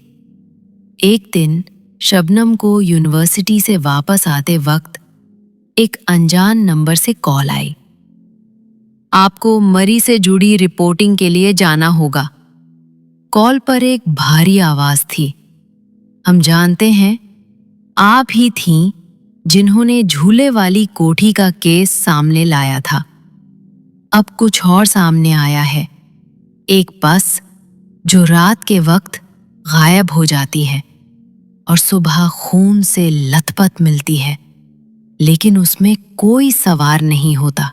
ایک دن شبنم کو یونیورسٹی سے واپس آتے وقت ایک انجان نمبر سے کال آئی۔ آپ کو مری سے جڑی رپورٹنگ کے لیے جانا ہوگا۔ कॉल पर एक भारी आवाज थी। हम जानते हैं, आप ही थीं जिन्होंने झूले वाली कोठी का केस सामने लाया था। अब कुछ और सामने आया है। एक बस जो रात के वक्त गायब हो जाती है और सुबह खून से लथपथ मिलती है, लेकिन उसमें कोई सवार नहीं होता।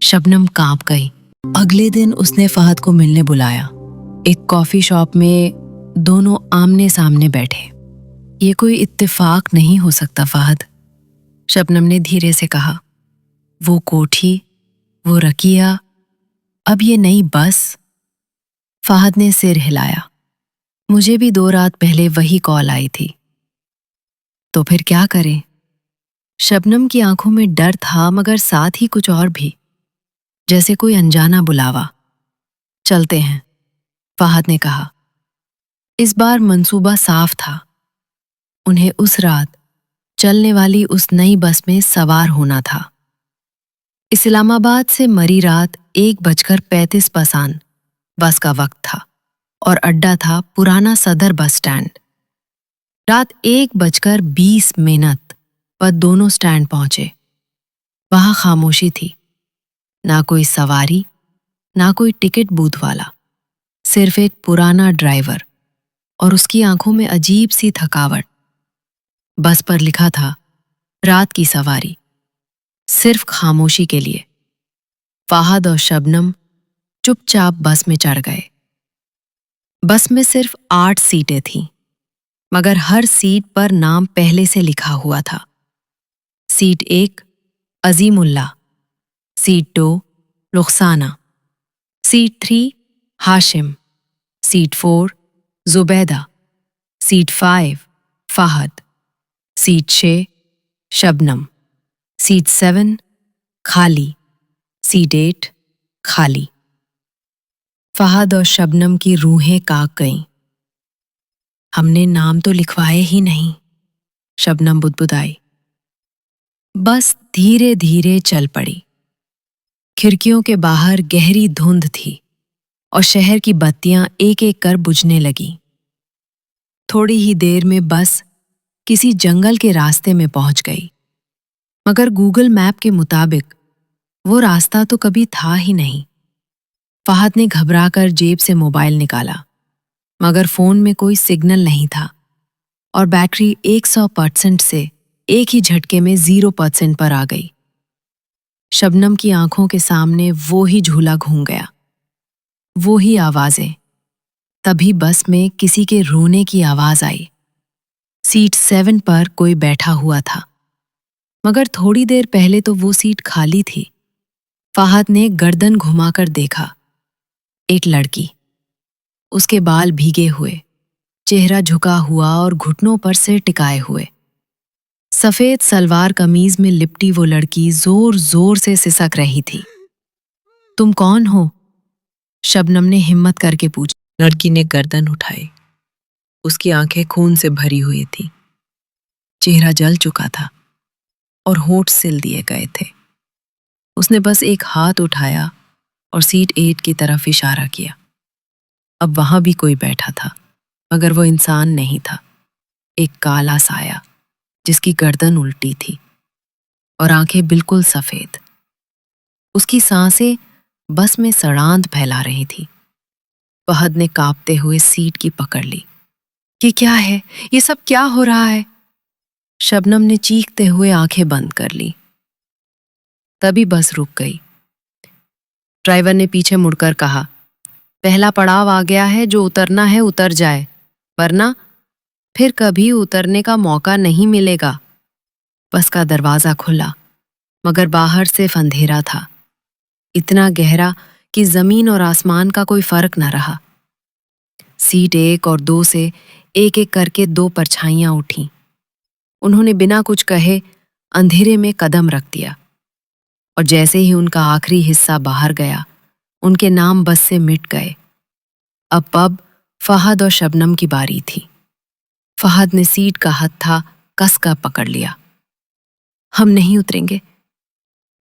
शबनम कांप गई। अगले दिन उसने फहद को मिलने बुलाया। एक कॉफी शॉप में दोनों आमने सामने बैठे। ये कोई इत्तेफाक नहीं हो सकता फहद, शबनम ने धीरे से कहा। वो कोठी, वो रकिया, अब ये नई बस। फहद ने सिर हिलाया। मुझे भी 2 रात पहले वही कॉल आई थी। तो फिर क्या करें? शबनम की आंखों में डर था, मगर साथ ही कुछ और भी, जैसे कोई अनजाना बुलावा। चलते हैं, फहद ने कहा। इस बार मंसूबा साफ था। उन्हें उस रात चलने वाली उस नई बस में सवार होना था। इस्लामाबाद से मरी रात 1:35 पसान बस का वक्त था और अड्डा था पुराना सदर बस स्टैंड। रात 1:20 पर दोनों स्टैंड पहुंचे। वहां खामोशी थी। ना कोई सवारी, ना कोई टिकट बूथ वाला, सिर्फ एक पुराना ड्राइवर और उसकी आंखों में अजीब सी थकावट। बस पर लिखा था, रात की सवारी, सिर्फ खामोशी के लिए। फहद और शबनम चुपचाप बस में चढ़ गए। बस में सिर्फ 8 सीटें थीं, मगर हर सीट पर नाम पहले से लिखा हुआ था। Seat 1 Azimullah, seat 2 Rukhsana, seat 3 Hashim, seat 4 Zubaida, seat 5 Fahad, seat 6 Shabnam, seat 7 खाली, सीट 8 खाली। फहद और शबनम की रूहें कांप गईं। हमने नाम तो लिखवाए ही नहीं, शबनम बुदबुदाई। बस धीरे धीरे चल पड़ी। खिड़कियों के बाहर गहरी धुंध थी और शहर की बत्तियां एक एक कर बुझने लगीं। थोड़ी ही देर में बस किसी जंगल के रास्ते में पहुंच गई, मगर गूगल मैप के मुताबिक वो रास्ता तो कभी था ही नहीं। फहद ने घबराकर जेब से मोबाइल निकाला, मगर फोन में कोई सिग्नल नहीं था और बैटरी 100% से एक ही झटके में 0% पर आ गई। शबनम की आंखों के सामने वो ही झूला घूम गया, वो ही आवाजें। तभी बस में किसी के रोने की आवाज आई। सीट 7 पर कोई बैठा हुआ था, मगर थोड़ी देर पहले तो वो सीट खाली थी। फहद ने गर्दन घुमाकर देखा। एक लड़की, उसके बाल भीगे हुए, चेहरा झुका हुआ और घुटनों पर सिर टिकाए हुए। सफेद सलवार कमीज में लिपटी वो लड़की जोर जोर से सिसक रही थी। तुम कौन हो? शबनम ने हिम्मत करके पूछा। लड़की ने गर्दन उठाई। उसकी आंखें खून से भरी हुई थी, चेहरा जल चुका था और होंठ सिल दिए गए थे। उसने बस एक हाथ उठाया और सीट 8 की तरफ इशारा किया। अब वहां भी कोई बैठा था, मगर वो इंसान नहीं था, एक काला साया जिसकी गर्दन उल्टी थी और आंखें बिल्कुल सफेद। उसकी सांसें बस में सड़ांध फैला रही थी। फहद ने कांपते हुए सीट की पकड़ ली। ये क्या है? ये सब क्या हो रहा है? शबनम ने चीखते हुए आंखें बंद कर ली। तभी बस रुक गई। ड्राइवर ने पीछे मुड़कर कहा, पहला पड़ाव आ गया है, जो उतरना है उतर जाए, वरना फिर कभी उतरने का मौका नहीं मिलेगा। बस का दरवाजा खुला, मगर बाहर सिर्फ अंधेरा था, इतना गहरा कि जमीन और आसमान का कोई फर्क न रहा। सीट 1 और 2 से एक एक करके 2 परछाइयां उठीं। उन्होंने बिना कुछ कहे अंधेरे में कदम रख दिया और जैसे ही उनका आखिरी हिस्सा बाहर गया, उनके नाम बस से मिट गए। अब फहद और शबनम की बारी थी। फहद ने सीट का हत्था कसकर पकड़ लिया। हम नहीं उतरेंगे,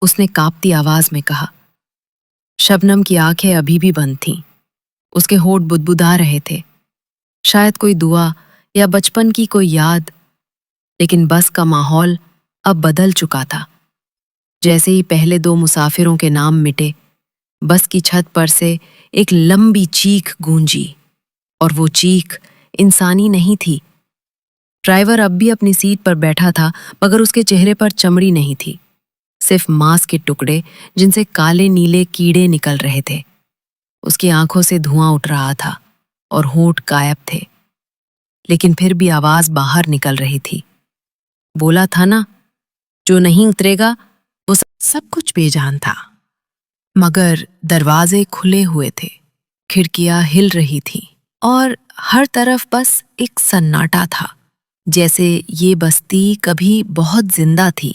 उसने कांपती आवाज में कहा। शबनम की आंखें अभी भी बंद थीं, اس کے ہونٹ بدبدا رہے تھے، شاید کوئی دعا یا بچپن کی کوئی یاد، لیکن بس کا ماحول اب بدل چکا تھا۔ جیسے ہی پہلے 2 مسافروں کے نام مٹے، بس کی چھت پر سے ایک لمبی چیخ گونجی، اور وہ چیخ انسانی نہیں تھی۔ ڈرائیور اب بھی اپنی سیٹ پر بیٹھا تھا، مگر اس کے چہرے پر چمڑی نہیں تھی، صرف ماंس کے ٹکڑے جن سے کالے نیلے کیڑے نکل رہے تھے۔ اس کی آنکھوں سے دھواں اٹھ رہا تھا اور ہونٹ غائب تھے، لیکن پھر بھی آواز باہر نکل رہی تھی۔ بولا تھا نا، جو نہیں اترے گا وہ سب کچھ بے جان تھا۔ مگر دروازے کھلے ہوئے تھے، کھڑکیاں ہل رہی تھیں، اور ہر طرف بس ایک سناٹا تھا، جیسے یہ بستی کبھی بہت زندہ تھی،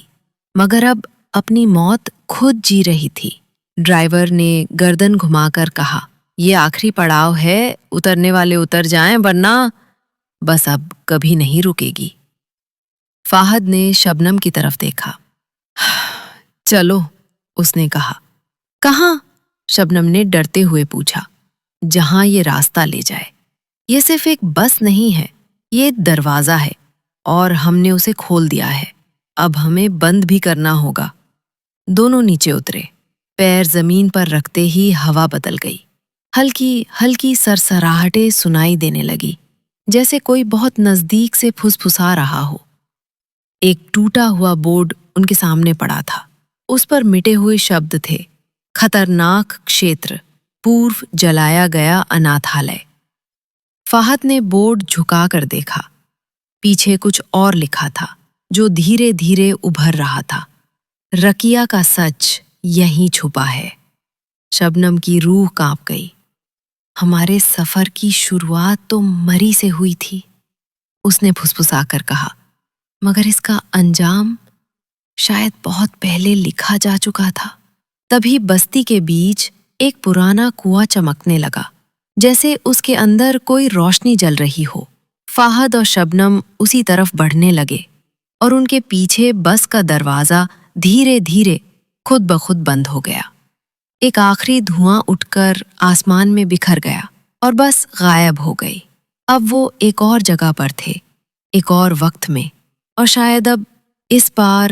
مگر اب اپنی موت خود جی رہی تھی۔ ڈرائیور نے گردن گھما کر کہا، یہ آخری پڑاؤ ہے، اترنے والے اتر جائیں، ورنہ بس اب کبھی نہیں رکے گی۔ فہد نے شبنم کی طرف دیکھا۔ چلو، اس نے کہا۔ کہاں؟ شبنم نے ڈرتے ہوئے پوچھا۔ جہاں یہ راستہ لے جائے۔ یہ صرف ایک بس نہیں ہے، یہ دروازہ ہے، اور ہم نے اسے کھول دیا ہے، اب ہمیں بند بھی کرنا ہوگا۔ دونوں نیچے اترے، پیر زمین پر رکھتے ہی ہوا بدل گئی، ہلکی ہلکی سرسراہٹیں سنائی دینے لگی، جیسے کوئی بہت نزدیک سے پھسپھسا رہا ہو۔ ایک ٹوٹا ہوا بورڈ ان کے سامنے پڑا تھا، اس پر مٹے ہوئے شبد تھے، خطرناک کھیتر، پورو جلایا گیا اناتھالے۔ فہد نے بورڈ جھکا کر دیکھا، پیچھے کچھ اور لکھا تھا جو دھیرے دھیرے ابھر رہا تھا، رکیہ کا سچ یہیں چھپا ہے۔ شبنم کی روح کانپ گئی۔ ہمارے سفر کی شروعات تو مری سے ہوئی تھی، اس نے پھسپھسا کر کہا، مگر اس کا انجام شاید بہت پہلے لکھا جا چکا تھا۔ تبھی بستی کے بیچ ایک پرانا کنواں چمکنے لگا، جیسے اس کے اندر کوئی روشنی جل رہی ہو۔ فہد اور شبنم اسی طرف بڑھنے لگے، اور ان کے پیچھے بس کا دروازہ دھیرے دھیرے خود بخود بند ہو گیا۔ ایک آخری دھواں اٹھ کر آسمان میں بکھر گیا اور بس غائب ہو گئی۔ اب وہ ایک اور جگہ پر تھے، ایک اور وقت میں، اور شاید اب اس بار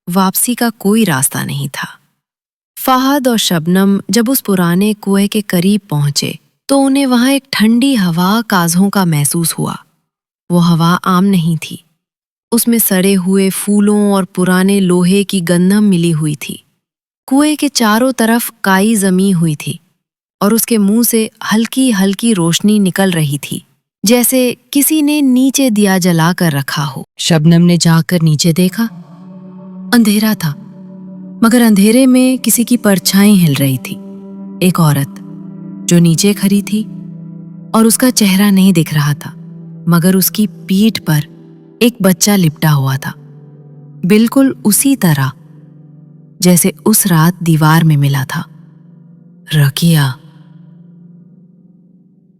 واپسی کا کوئی راستہ نہیں تھا۔ فہد اور شبنم جب اس پرانے کنویں کے قریب پہنچے تو انہیں وہاں ایک ٹھنڈی ہوا کازوں کا محسوس ہوا۔ وہ ہوا عام نہیں تھی، اس میں سڑے ہوئے پھولوں اور پرانے لوہے کی گندم ملی ہوئی تھی۔ کنویں کے چاروں طرف کائی جمی ہوئی تھی، اور اس کے منہ سے ہلکی ہلکی روشنی نکل رہی تھی، جیسے کسی نے نیچے دیا جلا کر رکھا ہو۔ شبنم نے جا کر نیچے دیکھا، اندھیرا تھا، مگر اندھیرے میں کسی کی پرچھائی ہل رہی تھی۔ ایک عورت جو نیچے کھڑی تھی، اور اس کا چہرہ نہیں دکھ رہا تھا، مگر اس کی پیٹھ پر ایک بچہ لپٹا ہوا تھا، بالکل اسی طرح جیسے اس رات دیوار میں ملا تھا۔ رکیہ،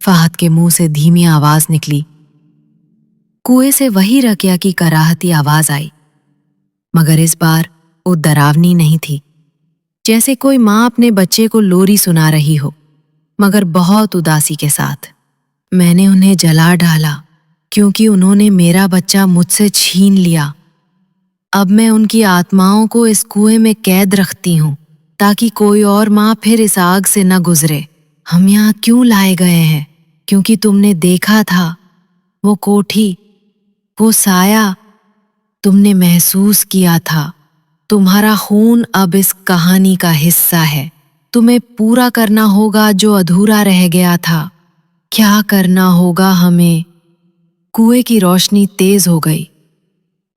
فہد کے منہ سے دھیمی آواز نکلی۔ کنویں سے وہی رکیہ کی کراہتی آواز آئی، مگر اس بار وہ ڈراونی نہیں تھی، جیسے کوئی ماں اپنے بچے کو لوری سنا رہی ہو، مگر بہت اداسی کے ساتھ۔ میں نے انہیں جلا ڈالا کیونکہ انہوں نے میرا بچہ مجھ سے چھین لیا۔ اب میں ان کی آتماؤں کو اس کنویں میں قید رکھتی ہوں تاکہ کوئی اور ماں پھر اس آگ سے نہ گزرے۔ ہم یہاں کیوں لائے گئے ہیں؟ کیونکہ تم نے دیکھا تھا، وہ کوٹھی، وہ سایہ، تم نے محسوس کیا تھا۔ تمہارا خون اب اس کہانی کا حصہ ہے، تمہیں پورا کرنا ہوگا جو ادھورا رہ گیا تھا۔ کیا کرنا ہوگا ہمیں؟ کنویں کی روشنی تیز ہو گئی،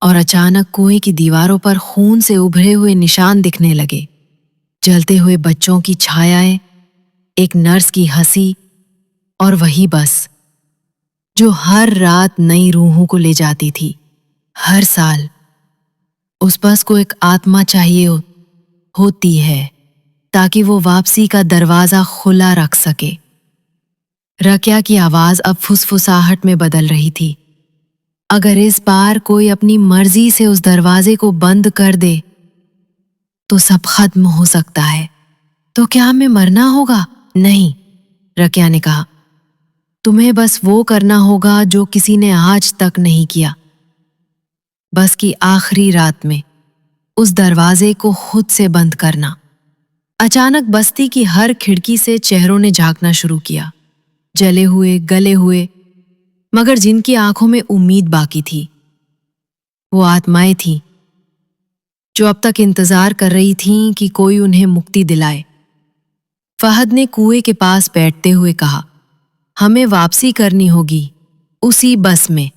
اور اچانک کنویں کی دیواروں پر خون سے ابھرے ہوئے نشان دکھنے لگے، جلتے ہوئے بچوں کی چھایائیں، ایک نرس کی ہنسی، اور وہی بس جو ہر رات نئی روحوں کو لے جاتی تھی۔ ہر سال اس بس کو ایک آتما چاہیے ہوتی ہے تاکہ وہ واپسی کا دروازہ کھلا رکھ سکے۔ رکیہ کی آواز اب پھسپھساہٹ میں بدل رہی تھی۔ اگر اس بار کوئی اپنی مرضی سے اس دروازے کو بند کر دے تو سب ختم ہو سکتا ہے۔ تو کیا ہمیں مرنا ہوگا؟ نہیں، रकिया ने कहा, तुम्हें बस वो करना होगा जो किसी ने आज तक नहीं किया। बस की आखिरी रात में उस दरवाजे को खुद से बंद करना। अचानक बस्ती की हर खिड़की से चेहरों ने झांकना शुरू किया, जले हुए, गले हुए, मगर जिनकी आंखों में उम्मीद बाकी थी। वो आत्माएं थीं जो अब तक इंतजार कर रही थीं कि कोई उन्हें मुक्ति दिलाए। फहद ने कुएं के पास बैठते हुए कहा, हमें वापसी करनी होगी उसी बस में,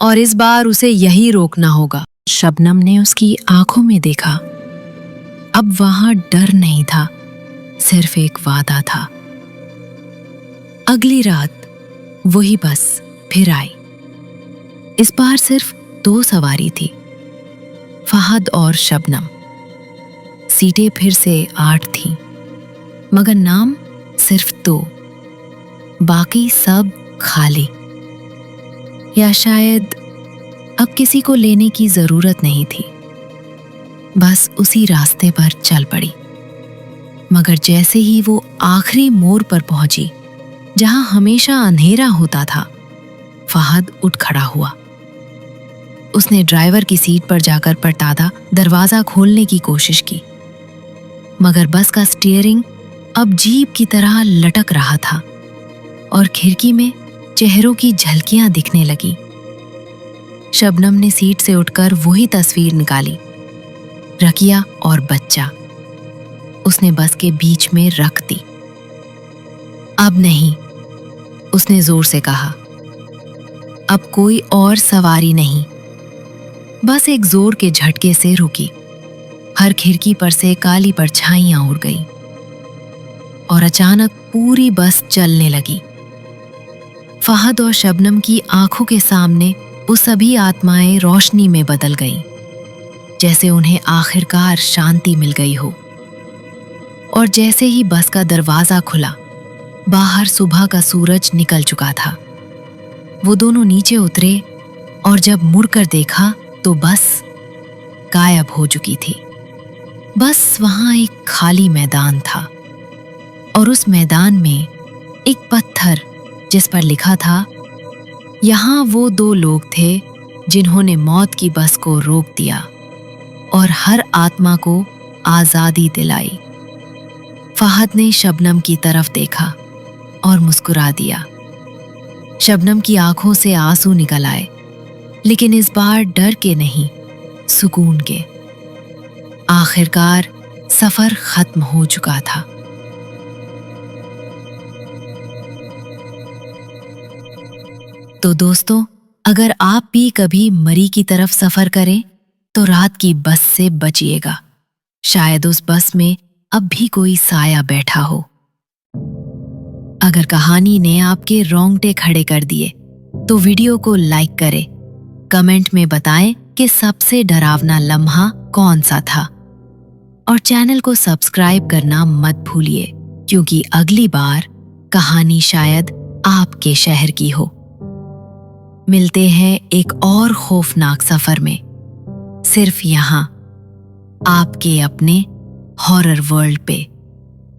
और इस बार उसे यही रोकना होगा। शबनम ने उसकी आंखों में देखा। अब वहां डर नहीं था, सिर्फ एक वादा था। अगली रात वही बस फिर आई। इस बार सिर्फ 2 सवारी थी, फहद और शबनम। सीटें फिर से 8 थीं, मगर नाम सिर्फ 2, बाकी सब खाली। या शायद अब किसी को लेने की जरूरत नहीं थी, बस उसी रास्ते पर चल पड़ी। मगर जैसे ही वो आखिरी मोड़ पर पहुंची, जहां हमेशा अंधेरा होता था, फहद उठ खड़ा हुआ। उसने ड्राइवर की सीट पर जाकर पटादा दरवाजा खोलने की कोशिश की, मगर बस का स्टीयरिंग अब जीप की तरह लटक रहा था और खिड़की में चेहरों की झलकियां दिखने लगी। शबनम ने सीट से उठकर वही तस्वीर निकाली, रकिया और बच्चा। उसने बस के बीच में रख दी। अब नहीं, उसने जोर से कहा, अब कोई और सवारी नहीं। बस एक जोर के झटके से रुकी। हर खिड़की पर से काली परछाइयां उड़ गई और अचानक पूरी बस चलने लगी। फहद और शबनम की आंखों के सामने वो सभी आत्माएं रोशनी में बदल गईं, जैसे उन्हें आखिरकार शांति मिल गई हो। और जैसे ही बस का दरवाजा खुला, बाहर सुबह का सूरज निकल चुका था। वो दोनों नीचे उतरे और जब मुड़कर देखा तो बस गायब हो चुकी थी। बस वहां एक खाली मैदान था और उस मैदान में एक पत्थर जिस पर लिखा था, यहाँ वो 2 लोग थे जिन्होंने मौत की बस को रोक दिया और हर आत्मा को आजादी दिलाई। फहद ने शबनम की तरफ देखा और मुस्कुरा दिया। शबनम की आंखों से आंसू निकल आए, लेकिन इस बार डर के नहीं, सुकून के। आखिरकार सफर खत्म हो चुका था। तो दोस्तों, अगर आप भी कभी मरी की तरफ सफर करें तो रात की बस से बचिएगा। शायद उस बस में अब भी कोई साया बैठा हो। अगर कहानी ने आपके रोंगटे खड़े कर दिए तो वीडियो को लाइक करें, कमेंट में बताएं कि सबसे डरावना लम्हा कौन सा था, और चैनल को सब्सक्राइब करना मत भूलिए, क्योंकि अगली बार कहानी शायद आपके शहर की हो। मिलते हैं एक और खौफनाक सफर में, सिर्फ यहाँ आपके अपने हॉरर वर्ल्ड पे।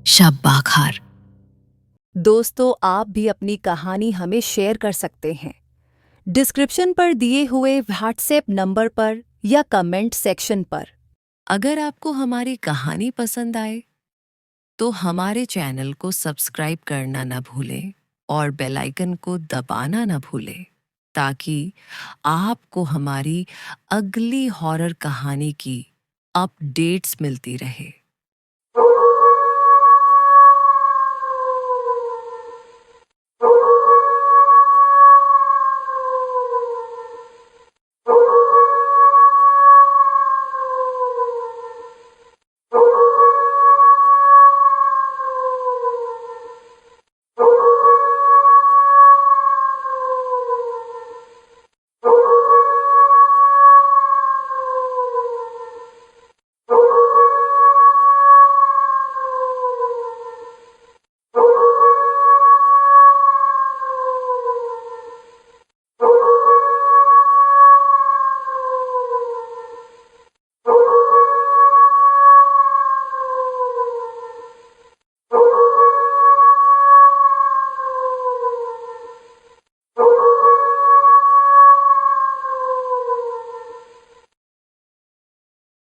शब बाखार। दोस्तों, आप भी अपनी कहानी हमें शेयर कर सकते हैं डिस्क्रिप्शन पर दिए हुए व्हाट्सएप नंबर पर या कमेंट सेक्शन पर। अगर आपको हमारी कहानी पसंद आए तो हमारे चैनल को सब्सक्राइब करना ना भूलें और बेल आइकन को दबाना ना भूलें, ताकि आपको हमारी अगली हॉरर कहानी की अपडेट्स मिलती रहे।